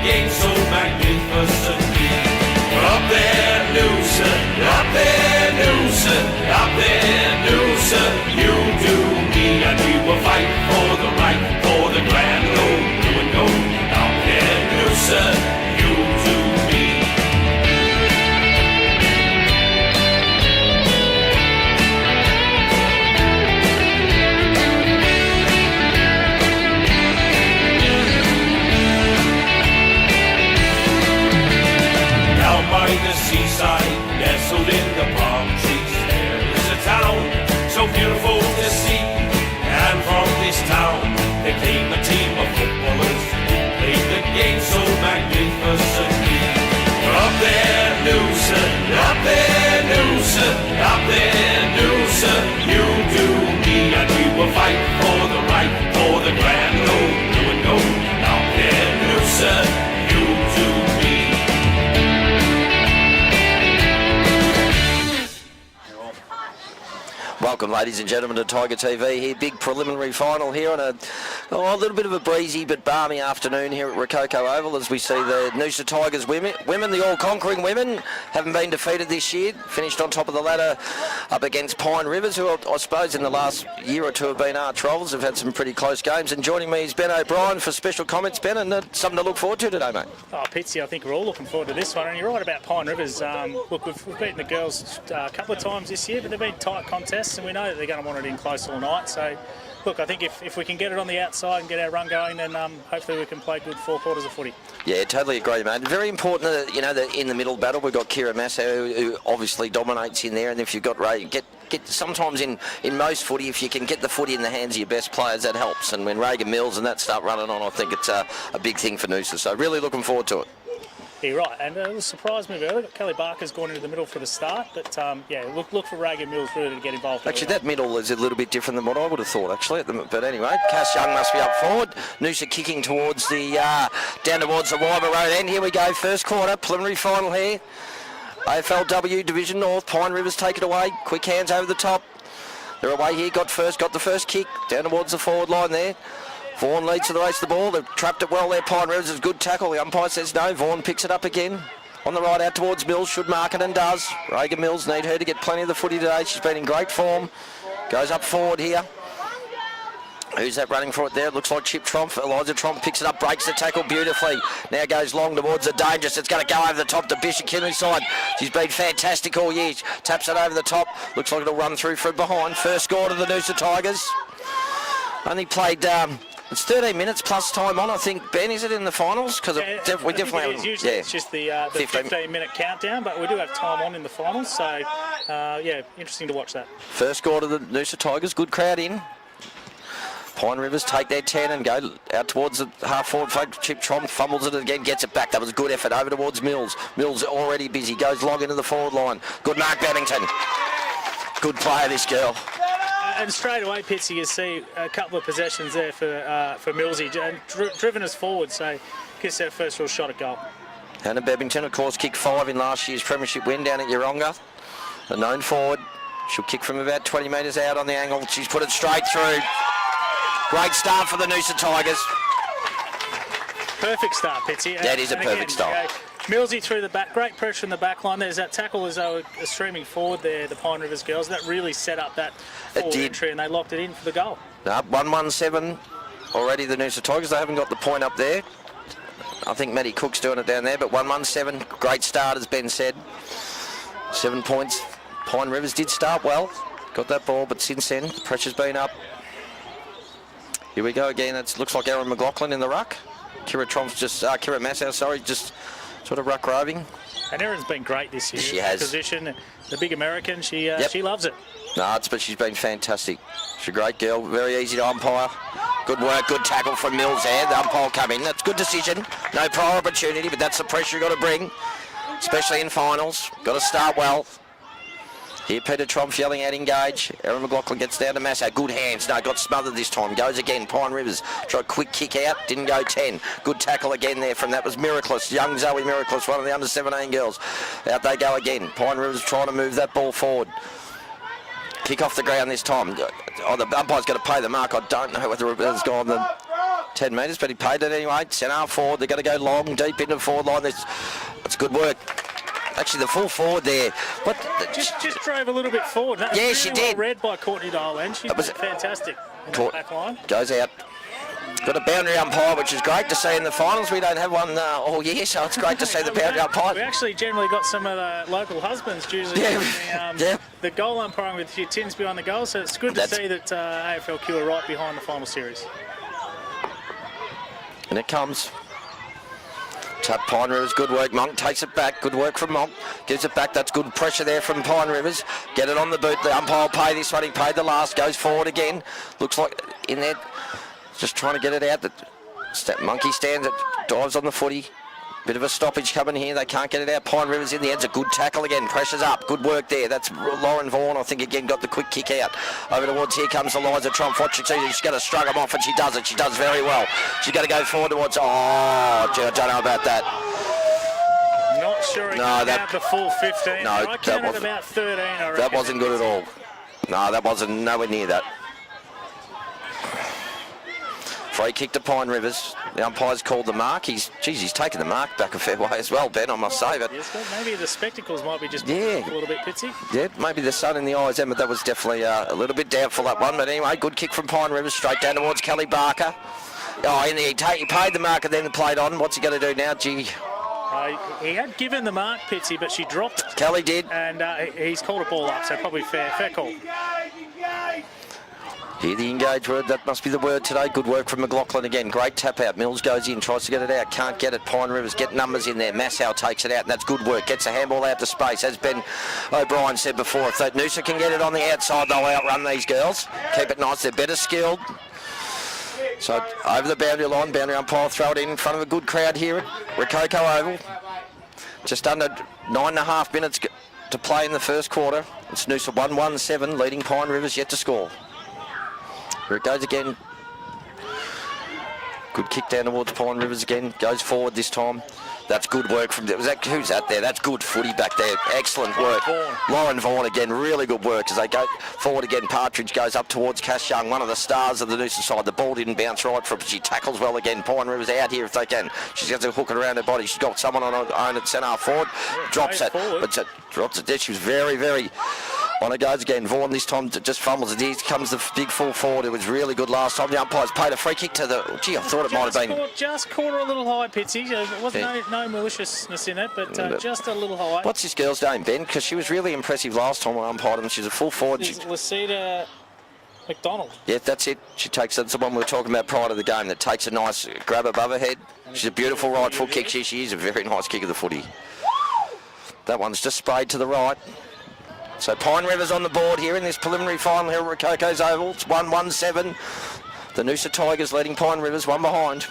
game so magnificently. Up there, Noosa, up there, Noosa, up there, Noosa, you do me, and we will fight for the right, for the grand old blue and gold. Up there, Noosa, you do me. Down by the seaside, nestled in the palm trees, there is a town so beautiful to see. And from this town, there came a team of footballers who played the game so magnificently. Up there, Noosa, up there, Noosa, up there, Noosa, you do me, and we will fight for the right, for the grand old blue and gold. Up there, Noosa, you do me. Welcome, ladies and gentlemen, to Tiger TV here. Big preliminary final here on a little bit of a breezy but balmy afternoon here at Rococo Oval as we see the Noosa Tigers women, the all-conquering women, haven't been defeated this year. Finished on top of the ladder up against Pine Rivers, who I suppose in the last year or two have been arch rivals, have had some pretty close games. And joining me is Ben O'Brien for special comments. Ben, and something to look forward to today, mate. Oh, Pitsy, I think we're all looking forward to this one. And you're right about Pine Rivers. Look, we've beaten the girls a couple of times this year, but they've been tight contests, and we know that they're going to want it in close all night. So, look, I think if we can get it on the outside and get our run going, then hopefully we can play good 4 quarters of footy. Yeah, totally agree, mate. Very important that, that in the middle battle we've got Kira Massa, who obviously dominates in there, and if you've got Ray, get sometimes in most footy, if you can get the footy in the hands of your best players, that helps. And when Reagan Mills and that start running on, I think it's a big thing for Noosa. So really looking forward to it. Yeah, right, and it was a surprise move early. Kelly Barker's gone into the middle for the start, but look for Reagan Mills really to get involved. Actually, that middle is a little bit different than what I would have thought, actually. But anyway, Cass Young must be up forward. Noosa kicking towards down towards the Wyber Road end. Here we go, first quarter, preliminary final here. AFLW Division North, Pine Rivers take it away. Quick hands over the top. They're away here, got the first kick, down towards the forward line there. Vaughan leads to the race of the ball. They've trapped it well there. Pine Rivers is a good tackle. The umpire says no. Vaughan picks it up again. On the right out towards Mills. Should mark it and does. Reagan Mills need her to get plenty of the footy today. She's been in great form. Goes up forward here. Who's that running for it there? It looks like Chip Tromp. Eliza Tromp picks it up, breaks the tackle beautifully. Now goes long towards the dangerous. It's going to go over the top to Bishop Kinley's side. She's been fantastic all year. Taps it over the top. Looks like it'll run through from behind. First score to the Noosa Tigers. Only played... it's 13 minutes plus time on, I think. Ben, is it in the finals? Because we definitely have. Usually it's just the 15-minute countdown, but we do have time on in the finals. So, interesting to watch that. First score to the Noosa Tigers. Good crowd in. Pine Rivers take their 10 and go out towards the half-forward flank. Chip Tromp fumbles it again, gets it back. That was a good effort over towards Mills. Mills already busy, goes long into the forward line. Good Mark Bennington. Good player, this girl. And straight away, Pitsy, you see a couple of possessions there for Millsy, and driven us forward, so gets that first real shot at goal. Hannah Bebbington, of course, kicked 5 in last year's premiership win down at Yeronga. A known forward. She'll kick from about 20 metres out on the angle. She's put it straight through. Great start for the Noosa Tigers. Perfect start, Pitsy. That is a perfect start. Millsy through the back, great pressure in the back line. There's that tackle as they were streaming forward there, the Pine Rivers girls. That really set up that forward entry, and they locked it in for the goal. 1-1-7 already, the Noosa Tigers. They haven't got the point up there. I think Maddie Cook's doing it down there, but 1-1-7, great start, as Ben said. 7 points. Pine Rivers did start well. Got that ball, but since then, the pressure's been up. Here we go again. It looks like Aaron McLaughlin in the ruck. Kira Massau, just sort of ruck roving. And Erin's been great this year. She has. Position, the big American, she loves it. No, but she's been fantastic. She's a great girl, very easy to umpire. Good work, good tackle from Mills there. The umpire come in. That's a good decision. No prior opportunity, but that's the pressure you've got to bring, especially in finals. Got to start well. Here, Peter Tromp yelling out engage. Aaron McLaughlin gets down to Massa. Good hands. No, got smothered this time. Goes again. Pine Rivers. Tried a quick kick out. Didn't go 10. Good tackle again there from that was Miraculous. Young Zoe Miraculous, one of the under-17 girls. Out they go again. Pine Rivers trying to move that ball forward. Kick off the ground this time. Oh, the umpire's got to pay the mark. I don't know whether it has gone the 10 metres, but he paid it anyway. Centre half forward, they're going to go long, deep into the forward line. That's good work. Actually, the full forward there. But just drove a little bit forward. That yeah, was she really did. Well read by Courtney Dale, and she was fantastic in the back line. Goes out. Got a boundary umpire, which is great to see in the finals. We don't have one all year, so it's great to see the boundary umpire. We actually generally got some of the local husbands usually the goal umpiring with your tins behind the goal, so it's good to see that AFLQ are right behind the final series. And it comes. Tap Pine Rivers, good work. Monk takes it back. Good work from Monk. Gives it back. That's good pressure there from Pine Rivers. Get it on the boot. The umpire will pay this one. He paid the last. Goes forward again. Looks like in there. Just trying to get it out. Monkey stands it. Dives on the footy. Bit of a stoppage coming here. They can't get it out. Pine Rivers in the end's a good tackle again. Pressure's up. Good work there. That's Lauren Vaughan, I think, again, got the quick kick out. Over towards, here comes Eliza Trump. Watch it. She's going to struggle them off, and she does it. She does very well. She's going to go forward towards, I don't know about that. Not sure he got the full 15. No, I counted about 13, I reckon. That wasn't good at all. No, that wasn't nowhere near that. Free kick to Pine Rivers. The umpire's called the mark. He's taken the mark back a fair way as well, Ben, I must say. But yes, maybe the spectacles might be just a little bit pitsy. Yeah, maybe the sun in the eyes, but that was definitely a little bit doubtful, that one. But anyway, good kick from Pine Rivers, straight down towards Kelly Barker. Oh, in there, he paid the mark and then played on. What's he going to do now? Gee. He had given the mark, Pitsy, but she dropped it. Kelly did. And he's called a ball up, so probably fair call. Hear the engage word, that must be the word today. Good work from McLaughlin again. Great tap out. Mills goes in, tries to get it out. Can't get it. Pine Rivers get numbers in there. Massow takes it out, and that's good work. Gets a handball out to space. As Ben O'Brien said before, if that Noosa can get it on the outside, they'll outrun these girls. Keep it nice. They're better skilled. So over the boundary line, boundary umpire throw it in front of a good crowd here at Rococo Oval. Just under 9.5 minutes to play in the first quarter. It's Noosa 1-1-7, leading Pine Rivers yet to score. Here it goes again. Good kick down towards Pine Rivers again. Goes forward this time. That's good work from... who's that there? That's good footy back there. Excellent work. Lauren Vaughan again. Really good work as they go forward again. Partridge goes up towards Cash Young, one of the stars of the Noosa side. The ball didn't bounce right for her, but she tackles well again. Pine Rivers out here if they can. She's got to hook it around her body. She's got someone on her own at centre half forward. Drops it. But drops it there. She was very, very... On it goes again. Vaughan this time just fumbles it. Here comes the big full forward. It was really good last time. The umpire's paid a free kick to the... Gee, I thought it might have been... Just caught her a little high, Pitsy. There wasn't no maliciousness in it, but just a little high. What's this girl's name, Ben? Because she was really impressive last time I umpired her. She's a full forward. Lucida McDonald. Yeah, that's it. She takes... That's the one we were talking about prior to the game that takes a nice grab above her head. She's a beautiful right foot kick. She is a very nice kick of the footy. That one's just sprayed to the right. So Pine Rivers on the board here in this preliminary final here at Rococo's Oval. It's 1-1-7. The Noosa Tigers leading Pine Rivers, one behind.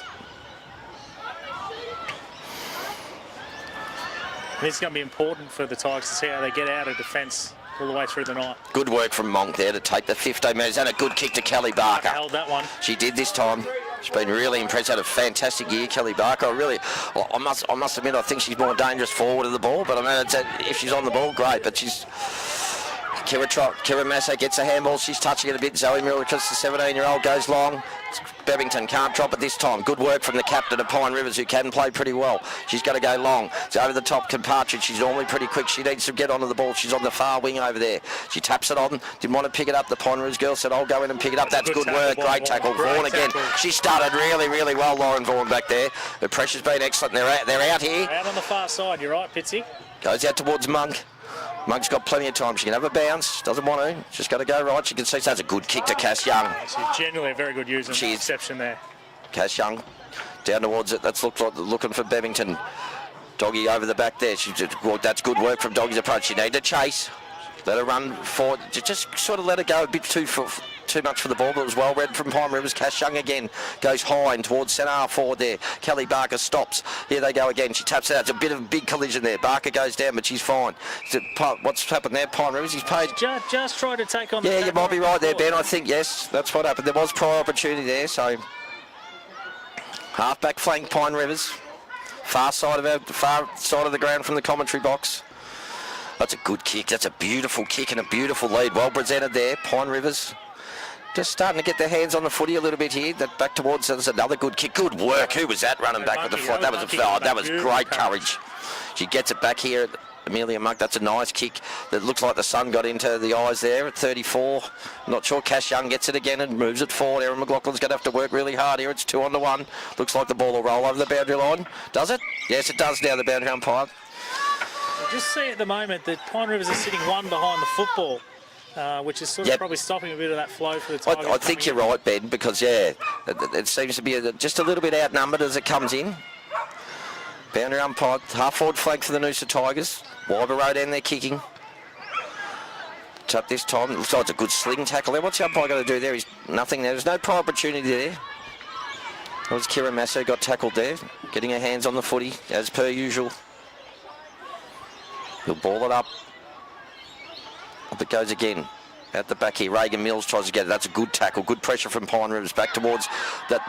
This is going to be important for the Tigers to see how they get out of defence all the way through the night. Good work from Monk there to take the 15 metres and a good kick to Kelly Barker. Held that one. She did this time. She's been really impressed. Had a fantastic year, Kelly Barker. I must admit, I think she's more dangerous forward of the ball. But I mean, if she's on the ball, great. But she's... Kira Massa gets a handball. She's touching it a bit. Zoe Millicus, the 17-year-old, goes long. Bevington can't drop it this time. Good work from the captain of Pine Rivers, who can play pretty well. She's going to go long. It's over the top to Partridge. She's normally pretty quick. She needs to get onto the ball. She's on the far wing over there. She taps it on. Didn't want to pick it up. The Pine Rivers girl said, I'll go in and pick it up. That's good work. Great tackle. Vaughan again. She started really, really well, Lauren Vaughan back there. The pressure's been excellent. They're out here. Out on the far side. You're right, Pitsy. Goes out towards Monk. Monk's got plenty of time. She can have a bounce. Doesn't want to. She's got to go right. She can see. So that's a good kick to Cass Young. She's genuinely a very good user. She's exception there. Cass Young down towards it. That's looking for Bevington. Doggy over the back there. That's good work from Doggy's approach. She needed to chase. Let her run forward. Just sort of let her go a bit too much for the ball, but it was well read from Pine Rivers. Cash Young again goes high and towards centre half forward there. Kelly Barker stops. Here they go again. She taps it out. It's a bit of a big collision there. Barker goes down, but she's fine. What's happened there? Pine Rivers, he's paid. Just tried to take on the... Yeah, you might be right there, Ben. I think, yes, that's what happened. There was prior opportunity there, so... Half-back flank, Pine Rivers. Far side of the ground from the commentary box. That's a good kick. That's a beautiful kick and a beautiful lead. Well presented there. Pine Rivers just starting to get their hands on the footy a little bit here. That back towards, there's another good kick. Good work. Who was that running back with the foot? That was great courage. She gets it back here. Amelia Monk, that's a nice kick that looks like the sun got into the eyes there at 34. Not sure. Cash Young gets it again and moves it forward. Erin McLaughlin's going to have to work really hard here. It's 2-1. Looks like the ball will roll over the boundary line. Does it? Yes, it does now, the boundary umpire. I just see at the moment that Pine Rivers are sitting one behind the football, which is sort of probably stopping a bit of that flow for the Tigers. I think you're right, Ben, because, it seems to be just a little bit outnumbered as it comes in. Boundary umpire, half-forward flag for the Noosa Tigers. Wyber Road end, they're kicking. It's up this time. It looks like it's a good sling tackle there. What's the umpire going to do there? He's nothing there. There's no prior opportunity there. That was Kira Masso got tackled there. Getting her hands on the footy, as per usual. He'll ball it up. Up it goes again. At the back here, Reagan Mills tries to get it. That's a good tackle. Good pressure from Pine Rivers. Back towards that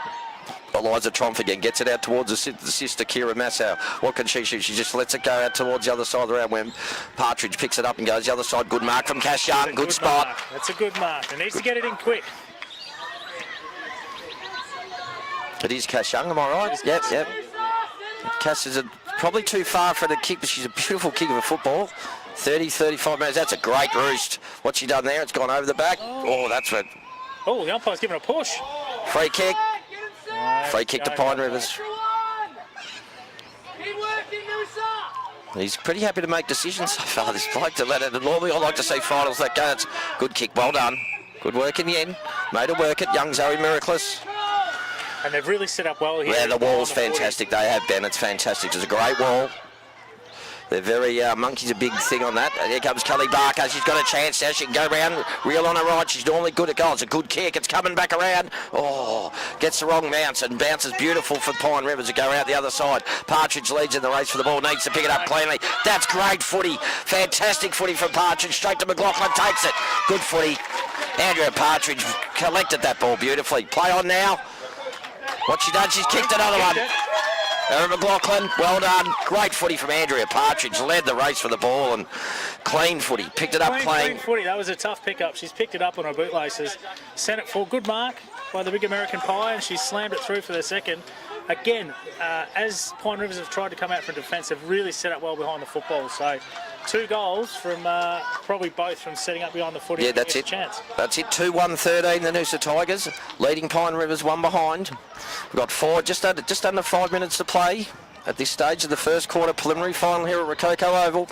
Eliza Tromp again. Gets it out towards the sister, Kira Massau. What can she shoot? She just lets it go out towards the other side of the round when Partridge picks it up and goes the other side. Good mark from Cash Young. Good spot. Mark. That's a good mark. It needs to get it in quick. It is Cash Young, am I right? Yep. Cass is probably too far for the kick, but she's a beautiful kick of a football. 30, 35 minutes. That's a great roost. What's she done there? It's gone over the back. Oh, that's what. Oh, the umpire's giving a push. Free kick. Free kick to Pine Rivers. He's pretty happy to make decisions so far, this bloke, to let it. Normally I like to see finals that go. It's good kick. Well done. Good work in the end. Made her work it. Young Zoe Miraculous. And they've really set up well here. Yeah, the wall's fantastic. They have, Ben. It's fantastic. It's a great wall. They're very, Monkey's a big thing on that. Here comes Kelly Barker. She's got a chance now. She can go round, reel on her right. She's normally good at goal. It's a good kick. It's coming back around. Oh, gets the wrong bounce and bounces beautiful for Pine Rivers to go out the other side. Partridge leads in the race for the ball. Needs to pick it up cleanly. That's great footy. Fantastic footy from Partridge. Straight to McLaughlin. Takes it. Good footy. Andrea Partridge collected that ball beautifully. Play on now. What's she done? She's kicked another one. Erin McLaughlin, well done. Great footy from Andrea Partridge. Led the race for the ball and clean footy. Picked it up clean. Clean footy. That was a tough pickup. She's picked it up on her bootlaces. Sent it for good mark by the big American Pie, and she slammed it through for the second. Again, as Pine Rivers have tried to come out from defence, have really set up well behind the football. So 2 goals from probably both from setting up behind the footy. Yeah, that's it. Chance. That's it. 2-1-13, the Noosa Tigers leading Pine Rivers 1 behind. We've got just under 5 minutes to play at this stage of the first quarter preliminary final here at Rococo Oval.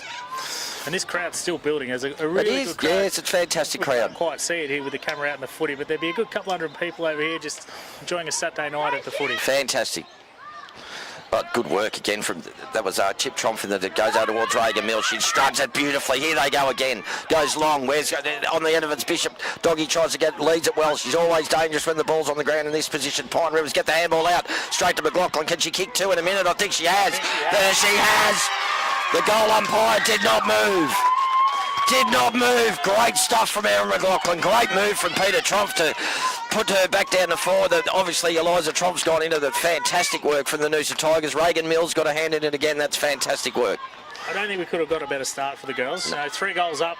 And this crowd's still building. There's a really good crowd. Yes, it's a fantastic crowd. Can't quite see it here with the camera out in the footy, but there'd be a good couple hundred people over here just enjoying a Saturday night at the footy. Fantastic. But good work again from, that was Chip Tromfin that goes out towards Reagan Mills. She struts it beautifully. Here they go again. Goes long. Where's on the end of it's Bishop. Doggy tries to leads it well. She's always dangerous when the ball's on the ground in this position. Pine Rivers get the handball out. Straight to McLaughlin. Can she kick 2 in a minute? I think she has. There she has. The goal umpire did not move. Did not move. Great stuff from Erin McLaughlin. Great move from Peter Tromp to put her back down the forward. Obviously, Eliza Tromp's gone into the fantastic work from the Noosa Tigers. Reagan Mills got a hand in it again. That's fantastic work. I don't think we could have got a better start for the girls. 3 goals up,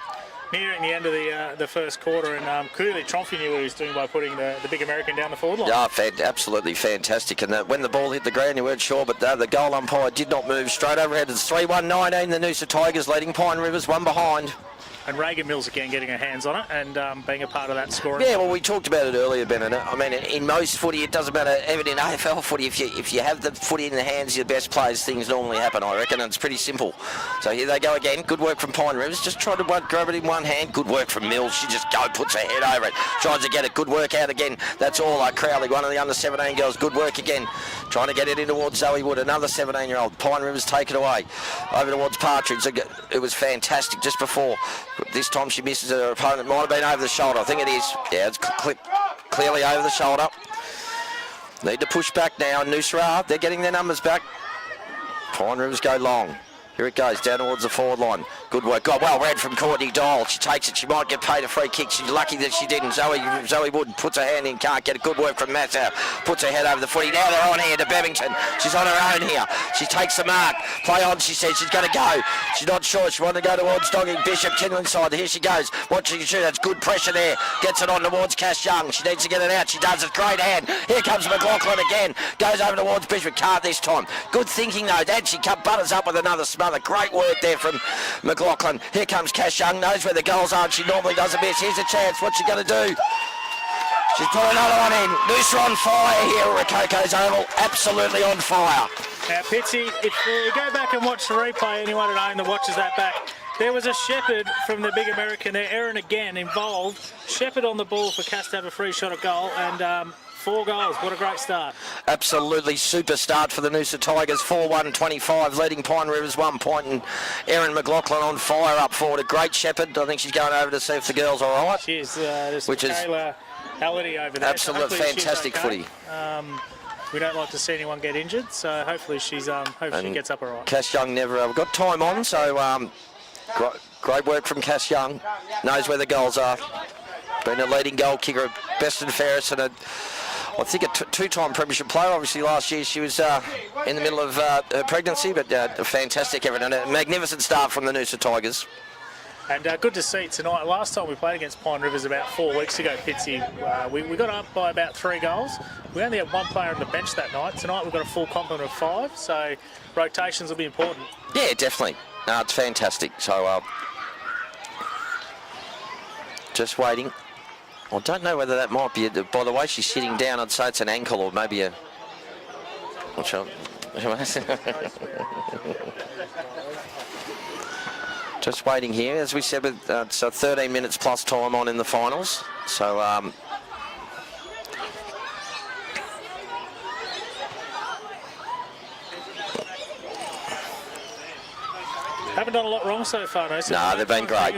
nearing the end of the first quarter, and clearly Tromp knew what he was doing by putting the big American down the forward line. Yeah, absolutely fantastic. And when the ball hit the ground, you weren't sure, but the goal umpire did not move. Straight overhead. It's 3-1-19. The Noosa Tigers leading Pine Rivers 1 behind. And Reagan Mills again getting her hands on it and being a part of that scoring. Yeah, well, we talked about it earlier, Ben. And I mean, in most footy, it doesn't matter. Even in AFL footy, if you have the footy in the hands of your best players, things normally happen, I reckon. And it's pretty simple. So here they go again. Good work from Pine Rivers. Just tried to grab it in one hand. Good work from Mills. She just puts her head over it. Tries to get it. Good work out again. That's all. Crowley, one of the under-17 girls. Good work again. Trying to get it in towards Zoe Wood. Another 17-year-old. Pine Rivers take it away. Over towards Partridge. It was fantastic just before. This time she misses her opponent. Might have been over the shoulder. I think it is. Yeah, it's clearly over the shoulder. Need to push back now. Noosa, they're getting their numbers back. Pine Rivers go long. Here it goes, down towards the forward line. Good work. God, well read from Courtney Doyle. She takes it. She might get paid a free kick. She's lucky that she didn't. Zoe Wood puts her hand in. Can't get it. Good work from Massa. Puts her head over the footy. Now they're on here to Bevington. She's on her own here. She takes the mark. Play on, she says. She's going to go. She's not sure. She wants to go towards Doggy Bishop. Kinlan side. Here she goes. Watching she shoot. That's good pressure there. Gets it on towards Cass Young. She needs to get it out. She does. It's great hand. Here comes McLaughlin again. Goes over towards Bishop. Can't this time. Good thinking though. Dad, she butters up with another smother. Great work there from McLaughlin. Here comes Cass Young. Knows where the goals are. And she normally doesn't miss. Here's a chance. What's she going to do? She's put another one in. Noosa on fire here at Rococo's Oval. Absolutely on fire. Now, Pitsy, if you go back and watch the replay, anyone at home that watches that back, there was a Shepherd from the big American there. Erin again involved. Shepherd on the ball for Cass to have a free shot at goal. And 4 goals. What a great start. Absolutely super start for the Noosa Tigers. 4-1-25, leading Pine Rivers 1 point. And Erin McLaughlin on fire up forward. A great Shepherd. I think she's going over to see if the girl's all right. She is. Which is Kayla Halliday over there. Absolute fantastic footy. We don't like to see anyone get injured, so hopefully she's she gets up all right. Cass Young never got time on, so great work from Cass Young. Knows where the goals are. Been a leading goal kicker, best and fairest, and I think a two-time premiership player. Obviously last year she was in the middle of her pregnancy, but a fantastic effort and a magnificent start from the Noosa Tigers. And good to see tonight. Last time we played against Pine Rivers about 4 weeks ago, Pitsy, we got up by about 3 goals. We only had 1 player on the bench that night. Tonight we've got a full complement of 5, so rotations will be important. Yeah, definitely. No, it's fantastic. So just waiting. I don't know whether that might be, by the way she's sitting down, I'd say it's an ankle or maybe a... Watch out. Just waiting here, as we said, it's 13 minutes plus time on in the finals. So, haven't done a lot wrong so far, though. So no, they've been great.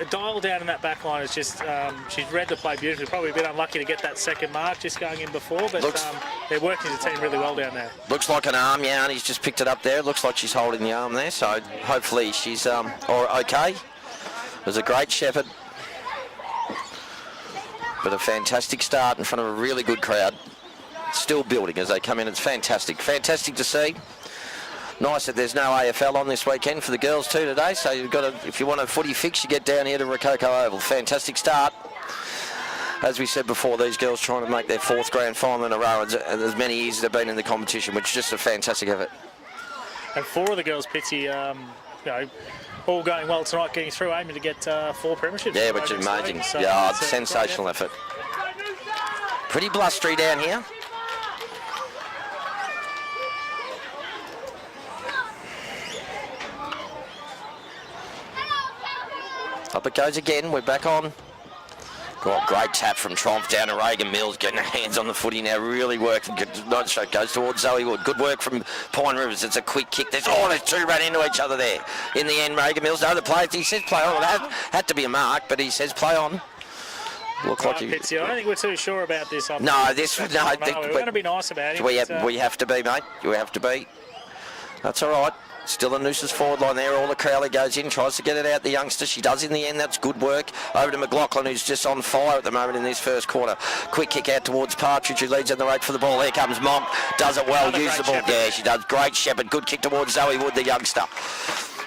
Dial down in that back line is just, she's read the play beautifully. Probably a bit unlucky to get that second mark just going in before, but they're working as a team really well down there. Looks like an arm, yeah, he's just picked it up there. Looks like she's holding the arm there, so hopefully she's okay. It was a great Shepherd, but a fantastic start in front of a really good crowd. Still building as they come in. It's fantastic. Fantastic to see. Nice that there's no AFL on this weekend for the girls too today, so you've got to, if you want a footy fix, you get down here to Rococo Oval. Fantastic start. As we said before, these girls trying to make their 4th grand final in a row, and as many years as they've been in the competition, which is just a fantastic effort. And 4 of the girls, Pitsy, all going well tonight, getting through, aiming to get 4 premierships. Yeah, which is amazing. So yeah, sensational effort. Pretty blustery down here. Up it goes again. We're back on. Got great tap from Tromp down to Reagan Mills, getting her hands on the footy now. Really working. Nice shot goes towards Zoe Wood. Good work from Pine Rivers. It's a quick kick. There's 2 ran into each other there. In the end, Reagan Mills. No, the play. He says play on. It had to be a mark, but he says play on. Look like Pitsy, I don't think we're too sure about this. We're going to be nice about it. We have to be, mate. We have to be. That's all right. Still in Noosa's forward line there. All the Crowley goes in, tries to get it out the youngster. She does in the end. That's good work. Over to McLaughlin, who's just on fire at the moment in this first quarter. Quick kick out towards Partridge, who leads in the rate for the ball. Here comes Monk. Does it well. Use the ball. Shepherd. Yeah, she does. Great Shepherd. Good kick towards Zoe Wood, the youngster.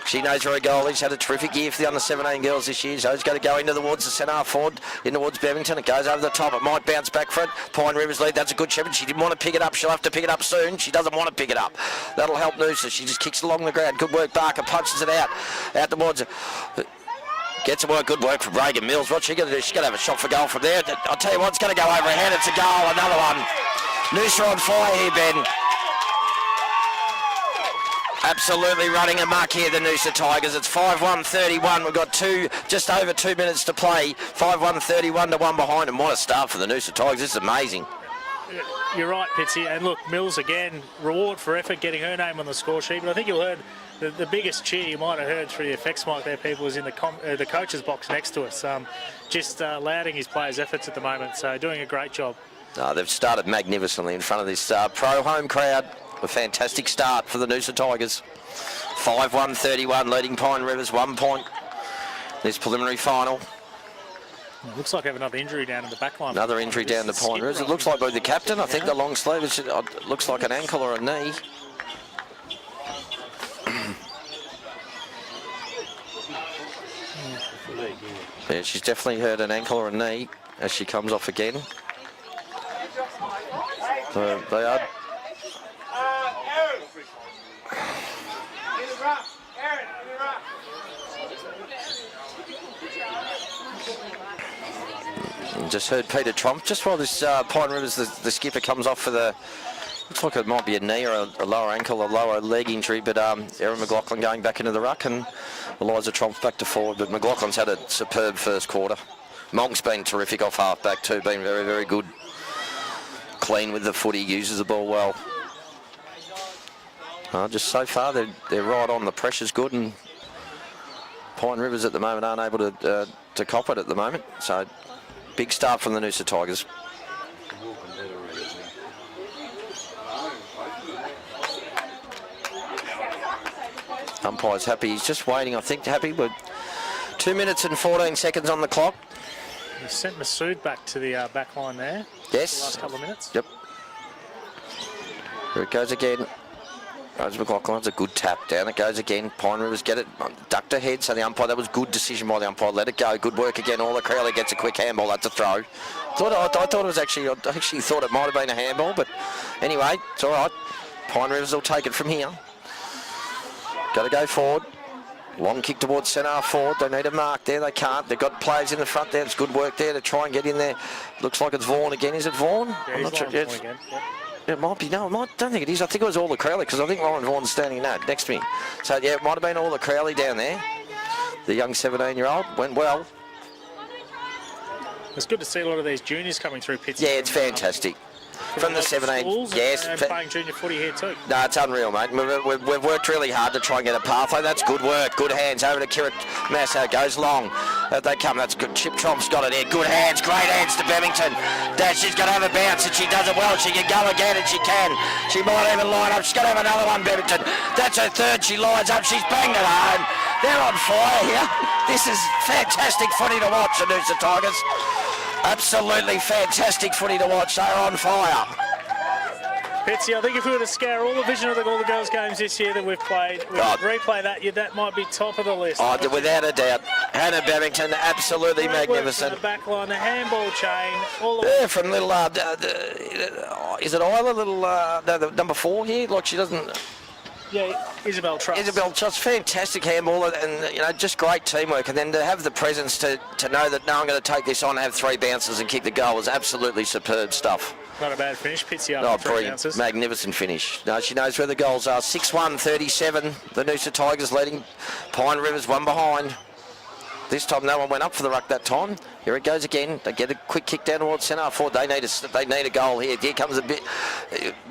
She knows where her goal is. Had a terrific year for the under-17 girls this year. Zoe's going to go into towards the centre forward, in towards Bevington. It goes over the top. It might bounce back for it. Pine Rivers lead. That's a good Shepherd. She didn't want to pick it up. She'll have to pick it up soon. She doesn't want to pick it up. That'll help Noosa. She just kicks along the ground. Good work. Barker punches it out towards it. Gets it. Good work from Reagan Mills. What's she going to do? She's going to have a shot for goal from there. I'll tell you what, it's going to go over her head. It's a goal. Another one. Noosa on fire here, Ben. Absolutely running amok here, the Noosa Tigers. It's 5-1-31. We've got just over 2 minutes to play. 5-1-31 to 1 behind. And what a start for the Noosa Tigers. This is amazing. You're right, Pitsy. And look, Mills again, reward for effort, getting her name on the score sheet. But I think you heard the biggest cheer you might have heard through the effects mic there, people, was in the coach's box next to us. Just lauding his players' efforts at the moment. So doing a great job. They've started magnificently in front of this pro home crowd. A fantastic start for the Noosa Tigers. 5-1-31, leading Pine Rivers 1 point. This preliminary final. It looks like I have another injury down in the back line. Another injury down to Pine Rivers. It looks like by the captain. I think the long sleeve looks like an ankle or a knee. Yeah, she's definitely hurt an ankle or a knee as she comes off again. So they are. Just heard Peter Trump just while this Pine Rivers, the skipper comes off for the. Looks like it might be a knee or a lower ankle or lower leg injury, but Erin McLaughlin going back into the ruck and Eliza Trump's back to forward. But McLaughlin's had a superb first quarter. Monk's been terrific off half back too, been very, very good. Clean with the footy, uses the ball well. Just so far they're right on. The pressure's good, and Pine Rivers at the moment aren't able to cop it at the moment. So big start from the Noosa Tigers. Umpire's happy. He's just waiting, I think, happy. But 2 minutes and 14 seconds on the clock. He sent Masood back to the back line there. Yes. The last couple of minutes. Yep. Here it goes again. Rose McLaughlin, it's a good tap. Down it goes again. Pine Rivers get it. Ducked ahead. So the umpire, that was good decision by the umpire. Let it go. Good work again. All the Crowley gets a quick handball. That's a throw. I thought it was actually thought it might have been a handball. But anyway, it's all right. Pine Rivers will take it from here. Got to go forward. Long kick towards centre forward. They need a mark there. They can't. They've got players in the front there. It's good work there to try and get in there. Looks like it's Vaughan again. Is it Vaughan? Yeah, I'm not sure. Again. Yep. It might be. No, I don't think it is. I think it was all the Crowley because I think Lauren Vaughan's standing next to me. So, yeah, it might have been all the Crowley down there. The young 17-year-old went well. It's good to see a lot of these juniors coming through Pittsburgh. Yeah, it's fantastic. From the 17, yes. And playing junior footy here too. No, it's unreal, mate. We've worked really hard to try and get a pathway. That's good work. Good hands over to Kira Massa. Goes long. They come. That's good. Chip Tromp's got it there. Good hands. Great hands to Bevington. She's going to have a bounce, and she does it well. She can go again, and she can. She might even line up. She's going to have another one, Bevington. That's her third. She lines up. She's banged it home. They're on fire here. This is fantastic footy to watch, the Noosa Tigers. Absolutely fantastic footy to watch. They're on fire. Pitsy, I think if we were to scour all the vision of all the girls' games this year that we've played, replay that might be top of the list. Oh, without a doubt. Hannah Bevington, absolutely great magnificent. Work from the back line, the handball chain, all the way. Yeah, from little, is it Isla, little, the number 4 here? Like she doesn't... Yeah, Isabel Truss. Isabel Truss, fantastic handball, and just great teamwork. And then to have the presence to know that I'm going to take this on, have 3 bounces and kick the goal was absolutely superb stuff. Not a bad finish, Pitsy after 3 bounces. Magnificent finish. No, she knows where the goals are. 6-1-37. The Noosa Tigers leading. Pine Rivers 1 behind. This time no one went up for the ruck that time. Here it goes again. They get a quick kick down towards centre forward. They need a goal here. Here comes a bit.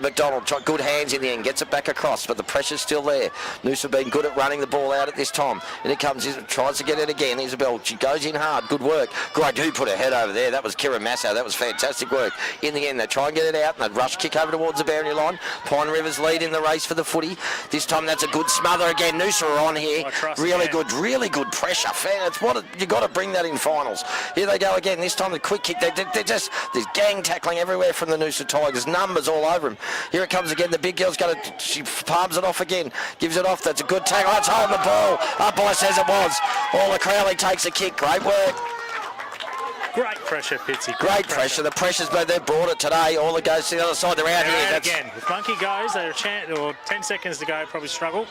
McDonald, good hands in the end, gets it back across, but the pressure's still there. Noosa been good at running the ball out at this time. And it comes, tries to get it again. Isabel, she goes in hard. Good work. Great, who put her head over there? That was Kira Massa. That was fantastic work. In the end, they try and get it out, and they rush kick over towards the boundary line. Pine Rivers lead in the race for the footy. This time that's a good smother again. Noosa are on here. Really good pressure. It's what you got to bring that in finals. Here they go again. This time the quick kick. There's gang tackling everywhere from the Noosa Tigers. Numbers all over them. Here it comes again. The big girl's got it. She palms it off again. Gives it off. That's a good tackle. It's holding the ball. Umpire says it was. All the Crowley takes a kick. Great work. Great pressure, Pitsy. Great pressure. The pressure's been, they've brought it today. All it goes to the other side. They're out here. Again, if Monkey goes, they're a chance, or 10 seconds to go, probably struggle.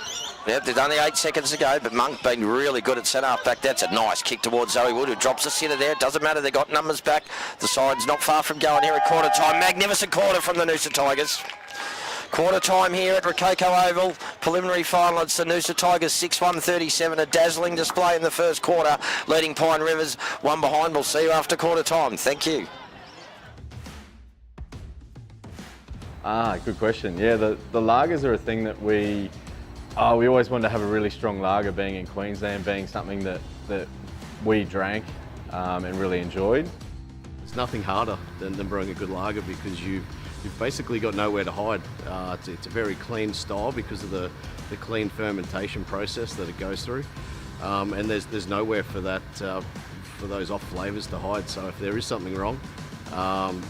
Yep, there's only 8 seconds to go, but Monk been really good at centre back. That's a nice kick towards Zoe Wood, who drops the centre there. It doesn't matter, they got numbers back. The side's not far from going here at quarter time. Magnificent quarter from the Noosa Tigers. Quarter time here at Rococo Oval. Preliminary final, it's the Noosa Tigers 6-1-37. A dazzling display in the first quarter, leading Pine Rivers 1 behind. We'll see you after quarter time. Thank you. Good question. Yeah, the lagers are a thing that we always wanted to have a really strong lager, being in Queensland, being something that we drank and really enjoyed. It's nothing harder than brewing a good lager, because you've basically got nowhere to hide. It's a very clean style because of the clean fermentation process that it goes through, and there's nowhere for that for those off flavours to hide. So if there is something wrong,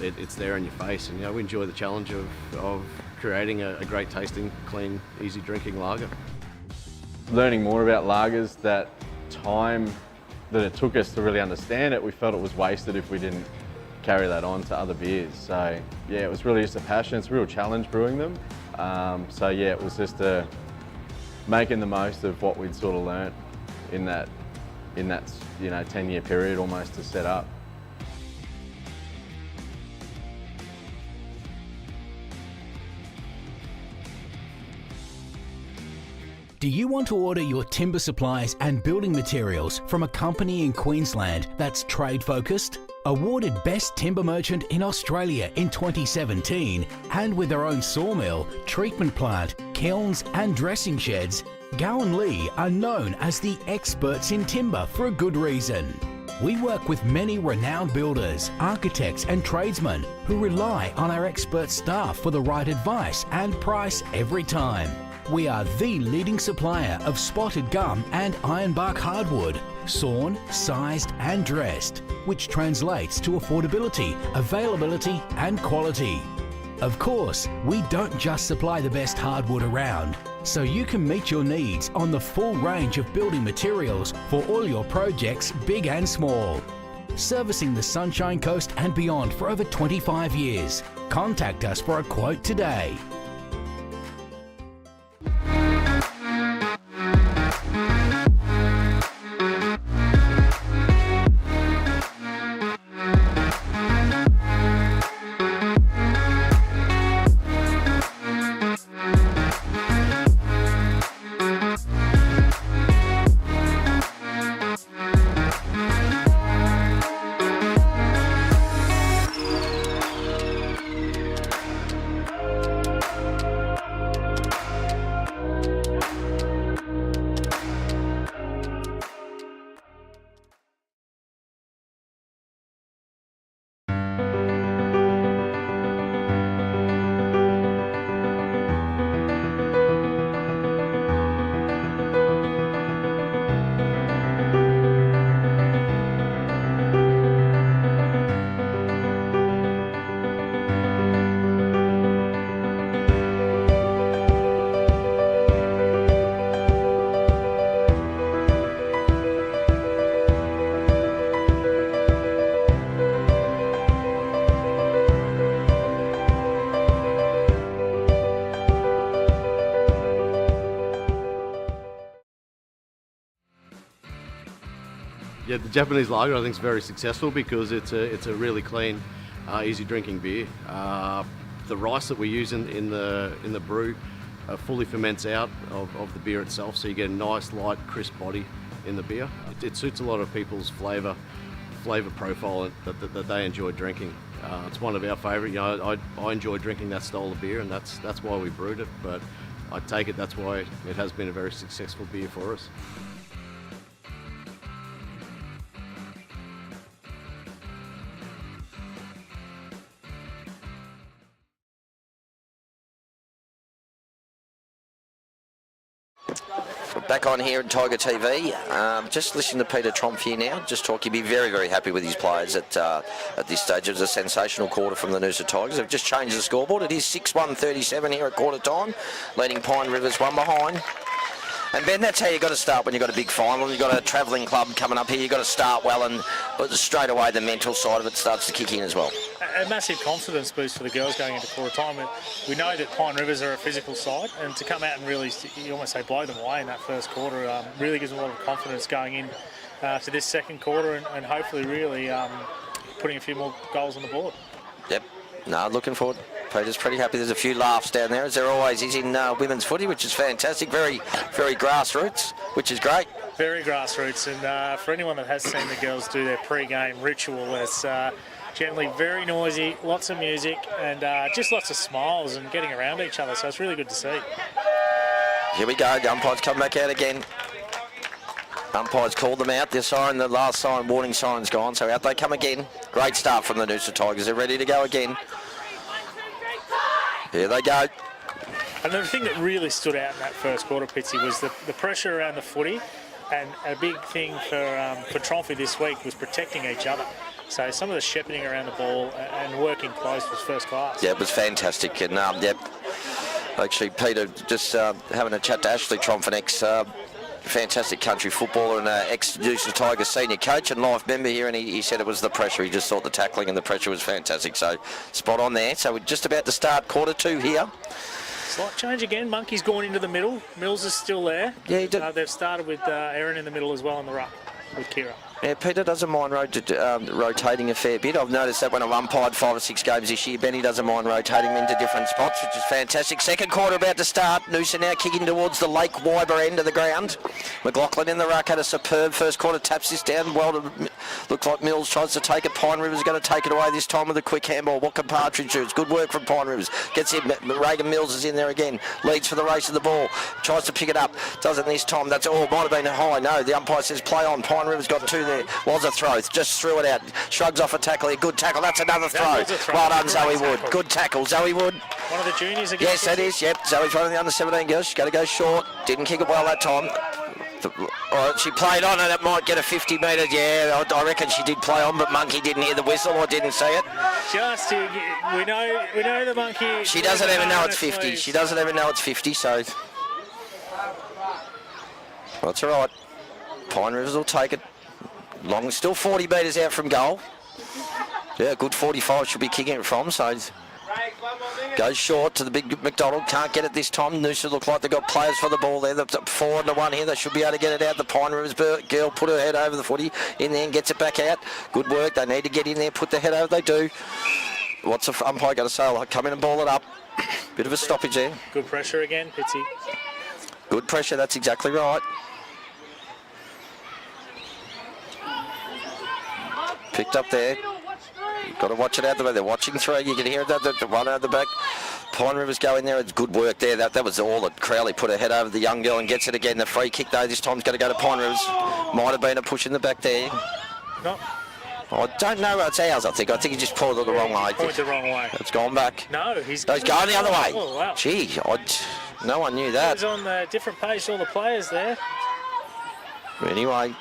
it's there in your face. And we enjoy the challenge of creating a great tasting, clean, easy drinking lager. Learning more about lagers, that time that it took us to really understand it, we felt it was wasted if we didn't carry that on to other beers. So yeah, it was really just a passion. It's a real challenge brewing them. So yeah, it was just making the most of what we'd sort of learnt in that 10-year period almost to set up. Do you want to order your timber supplies and building materials from a company in Queensland that's trade focused? Awarded Best Timber Merchant in Australia in 2017 and with their own sawmill, treatment plant, kilns and dressing sheds, Gowan Lee are known as the experts in timber for a good reason. We work with many renowned builders, architects and tradesmen who rely on our expert staff for the right advice and price every time. We are the leading supplier of spotted gum and ironbark hardwood, sawn, sized and dressed, which translates to affordability, availability and quality. Of course, we don't just supply the best hardwood around, so you can meet your needs on the full range of building materials for all your projects, big and small. Servicing the Sunshine Coast and beyond for over 25 years. Contact us for a quote today. Yeah, the Japanese lager I think is very successful because it's a really clean, easy drinking beer. The rice that we use in the brew fully ferments out of the beer itself, so you get a nice, light, crisp body in the beer. It suits a lot of people's flavour profile that they enjoy drinking. It's one of our favourite. I enjoy drinking that style of beer, and that's why we brewed it. But I take it that's why it has been a very successful beer for us. Back on here at Tiger TV. Just listening to Peter Tromp here now. Just talk. You'd be very, very happy with his players at this stage. It was a sensational quarter from the Noosa Tigers. They've just changed the scoreboard. It is 6-1-37 here at quarter time, leading Pine Rivers one behind. And Ben, that's how you got to start when you've got a big final. You've got a travelling club coming up here. You've got to start well, but straight away the mental side of it starts to kick in as well. A massive confidence boost for the girls going into quarter time. We know that Pine Rivers are a physical side, and to come out and really, you almost say, blow them away in that first quarter really gives them a lot of confidence going in to this second quarter and hopefully really putting a few more goals on the board. Yep. No, looking forward. Peter's pretty happy. There's a few laughs down there, as there always is in women's footy, which is fantastic. Very, very grassroots, which is great. Very grassroots, and for anyone that has seen the girls do their pre-game ritual, it's generally very noisy, lots of music, and just lots of smiles and getting around each other, so it's really good to see. Here we go. The umpires come back out again. Umpires called them out. The last siren, warning siren's gone, so out they come again. Great start from the Noosa Tigers. They're ready to go again. Here they go. And the thing that really stood out in that first quarter, Pitsy, was the pressure around the footy, and a big thing for Tromfy this week was protecting each other. So some of the shepherding around the ball and working close was first class. Yeah, it was fantastic. And actually, Peter, just having a chat to Ashley Tromfy, fantastic country footballer and ex-Noosa Tigers senior coach and life member here, and he said it was the pressure. He just thought the tackling and the pressure was fantastic. So spot on there. So we're just about to start quarter 2 here. Slight change again. Monkey's gone into the middle. Mills is still there. Yeah, he did. They've started with Aaron in the middle as well in the ruck with Kira. Yeah, Peter doesn't mind rotating a fair bit. I've noticed that when I've umpired 5 or 6 games this year, Benny doesn't mind rotating them into different spots, which is fantastic. Second quarter about to start. Noosa now kicking towards the Lake Wyber end of the ground. McLaughlin in the ruck had a superb first quarter, taps this down. Well, looks like Mills tries to take it. Pine River's going to take it away this time with a quick handball. What can Partridge do? It's good work from Pine Rivers. Gets in. Reagan Mills is in there again. Leads for the race of the ball. Tries to pick it up. Doesn't this time. That's all. Might have been high. No, the umpire says play on. Pine River's got 2 there. Was a throw. Just threw it out. Shrugs off a tackle. Good tackle. That's another throw. Well done, Zoe Wood. Good tackle. Zoe Wood. One of the juniors again. Yes, that is. Yep. Zoe's one of the under-17 girls. She's got to go short. Didn't kick it well that time. All right, she played on and it might get a 50 metre. Yeah, I reckon she did play on, but Monkey didn't hear the whistle or didn't see it. Just we know the Monkey. She doesn't even know it's 50. She doesn't even know it's 50, so that's all right. Pine Rivers will take it. Long, still 40 metres out from goal. Yeah, good 45 should be kicking it from, so goes short to the big McDonald. Can't get it this time. Noosa look like they've got players for the ball there. They're 4-1 here. They should be able to get it out. The Pine Rivers girl put her head over the footy in there and gets it back out. Good work. They need to get in there, put their head over. They do. What's the umpire got to say? I'll come in and ball it up. Bit of a stoppage there. Good pressure again, Pitsy. Good pressure. That's exactly right. Picked up there. Got to watch it out the way. They're watching through. You can hear that. The one out the back. Pine Rivers go in there. It's good work there. That was all that Crowley put her head over the young girl and gets it again. The free kick though this time's going to go to Pine Rivers. Might have been a push in the back there. No. I don't know. It's ours. I think he just pulled it the wrong way. Pointed the wrong way. It's gone back. No, he's going the other way. Oh, wow. Gee, no one knew that. He was on a different page to all the players there. Anyway.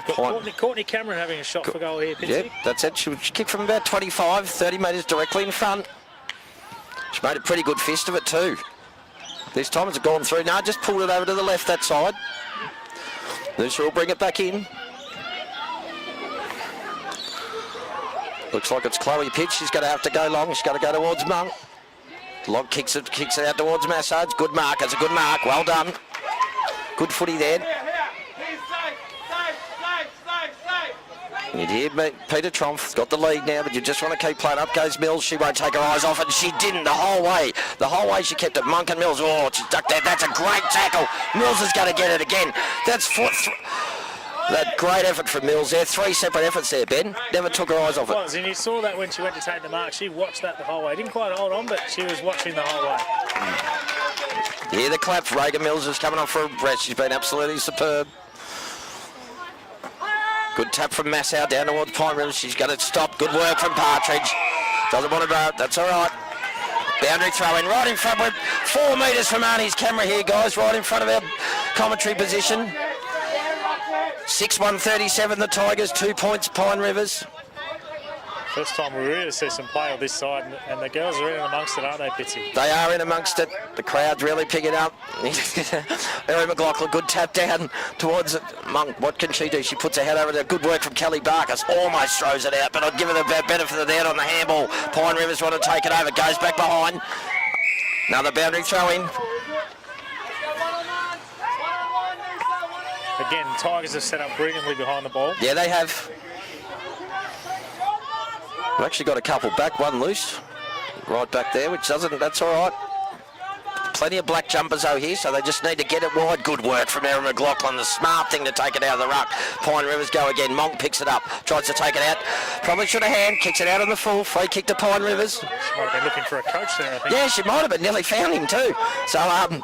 Courtney Cameron having a shot for goal here, Pitsy. Yep, that's it. She kicked from about 25, 30 metres directly in front. She made a pretty good fist of it too. This time it's gone through. No, just pulled it over to the left, that side. Noosa will bring it back in. Looks like it's Chloe Pitch. She's going to have to go long. She's got to go towards Monk. Log kicks it out towards Massage. Good mark. That's a good mark. Well done. Good footy there. You'd hear Peter Tromph's got the lead now, but you just want to keep playing. Up goes Mills. She won't take her eyes off it. She didn't the whole way. The whole way she kept it. Monk and Mills. Oh, she ducked that. That's a great tackle. Mills is going to get it again. That's that great effort from Mills there. 3 separate efforts there, Ben. Never took her eyes off it. And you saw that when she went to take the mark. She watched that the whole way. Didn't quite hold on, but she was watching the whole way. Yeah, the clap. Reagan Mills is coming off for a rest. She's been absolutely superb. Good tap from Massow down towards Pine River. She's got it stopped. Good work from Partridge. Doesn't want to go. That's all right. Boundary throw in right in front. We're 4 metres from Arnie's camera here, guys. Right in front of our commentary position. 6-1-37 the Tigers. 2 points Pine Rivers. First time we really see some play on this side, and the girls are in amongst it, aren't they, Pitsy? They are in amongst it. The crowd's really picking up. Erin McLaughlin, good tap down towards it. Monk, what can she do? She puts her head over there. Good work from Kelly Barkas. Almost throws it out, but I'd give her the benefit of the doubt on the handball. Pine Rivers want to take it over. Goes back behind. Another boundary throw in. Again, Tigers have set up brilliantly behind the ball. Yeah, they have. We've actually got a couple back, one loose, right back there, which doesn't, that's all right. Plenty of black jumpers over here, so they just need to get it wide. Good work from Erin McLaughlin, the smart thing to take it out of the ruck. Pine Rivers go again, Monk picks it up, tries to take it out. Probably should have hand, kicks it out on the full, free kick to Pine Rivers. She might have been looking for a coach there, I think. Yeah, she might have, but nearly found him too. So,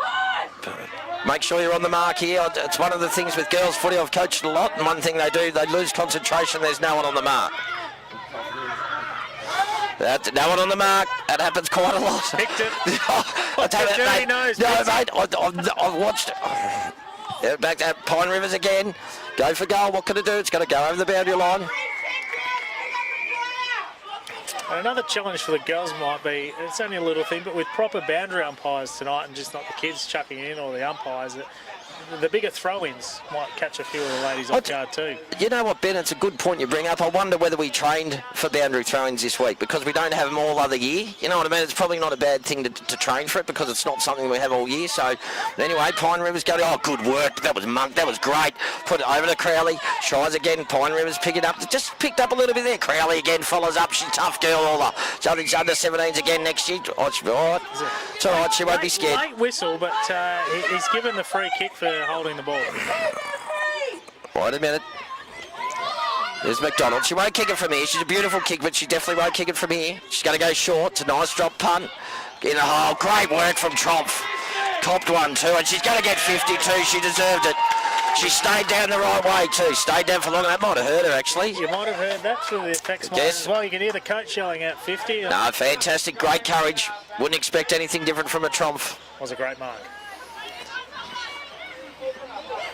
make sure you're on the mark here. It's one of the things with girls footy, I've coached a lot, and one thing they do, they lose concentration, there's no one on the mark. No one on the mark. That happens quite a lot. Picked it. I'll tell you that, Dirty nose, No, Vince. mate. I've watched it. Yeah, back to Pine Rivers again. Go for goal. What can it do? It's going to go over the boundary line. And another challenge for the girls might be, it's only a little thing, but with proper boundary umpires tonight and just not the kids chucking in or the umpires, the bigger throw-ins might catch a few of the ladies off guard too. You know what, Ben? It's a good point you bring up. I wonder whether we trained for boundary throw-ins this week because we don't have them all other year. You know what I mean? It's probably not a bad thing to train for it because it's not something we have all year. So anyway, Pine Rivers go to, oh, good work. That was Monk. That was great. Put it over to Crowley. Shies again. Pine Rivers pick it up. Just picked up a little bit there. Crowley again follows up. She's a tough girl. All the, I think she's under 17s again next year. Oh, she'll be all right. It's all right. She won't be scared. Late whistle, but he's given the free kick for holding the ball. Wait a minute. There's McDonald. She won't kick it from here. She's a beautiful kick, but she definitely won't kick it from here. She's going to go short. It's a nice drop punt. In a hole. Great work from Tromp. Copped one too, and she's going to get 52. She deserved it. She stayed down the right way too. Stayed down for long. That might have hurt her actually. You might have heard that through the effects Yes. as well. You can hear the coach yelling out 50. No, fantastic. Great courage. Wouldn't expect anything different from a Tromp. Was a great mark.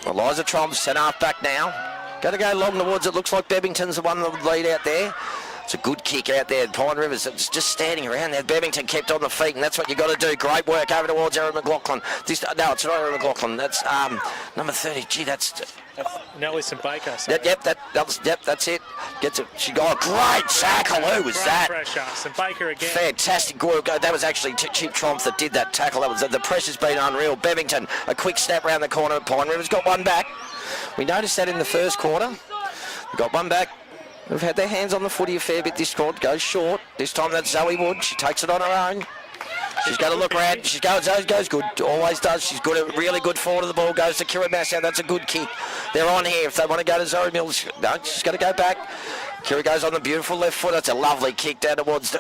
Eliza Tromp, centre half back now. Going to go along the woods. It looks like Bebington's the one that would lead out there. It's a good kick out there. Pine Rivers, it's just standing around there. Bebington kept on the feet, and that's what you've got to do. Great work over towards Erin McLaughlin. No, it's not Erin McLaughlin. That's number 30. Gee, that's Nellie St Baker. Yep, that's it. Gets it. She got a great tackle. Who was that? Pressure. St Baker again. Fantastic work. That was actually Chip Tromp that did that tackle. That was the pressure's been unreal. Bebington, a quick snap round the corner. Pine Rivers got one back. We noticed that in the first quarter. Got one back. We've had their hands on the footy a fair bit this quarter. Goes short. This time that's Zoe Wood. She takes it on her own. She's got to look around. She goes good. Always does. She's good. Really good forward of the ball. Goes to Kira Massow. That's a good kick. They're on here. If they want to go to Zoe Mills, no, she's got to go back. Kira goes on the beautiful left foot. That's a lovely kick down towards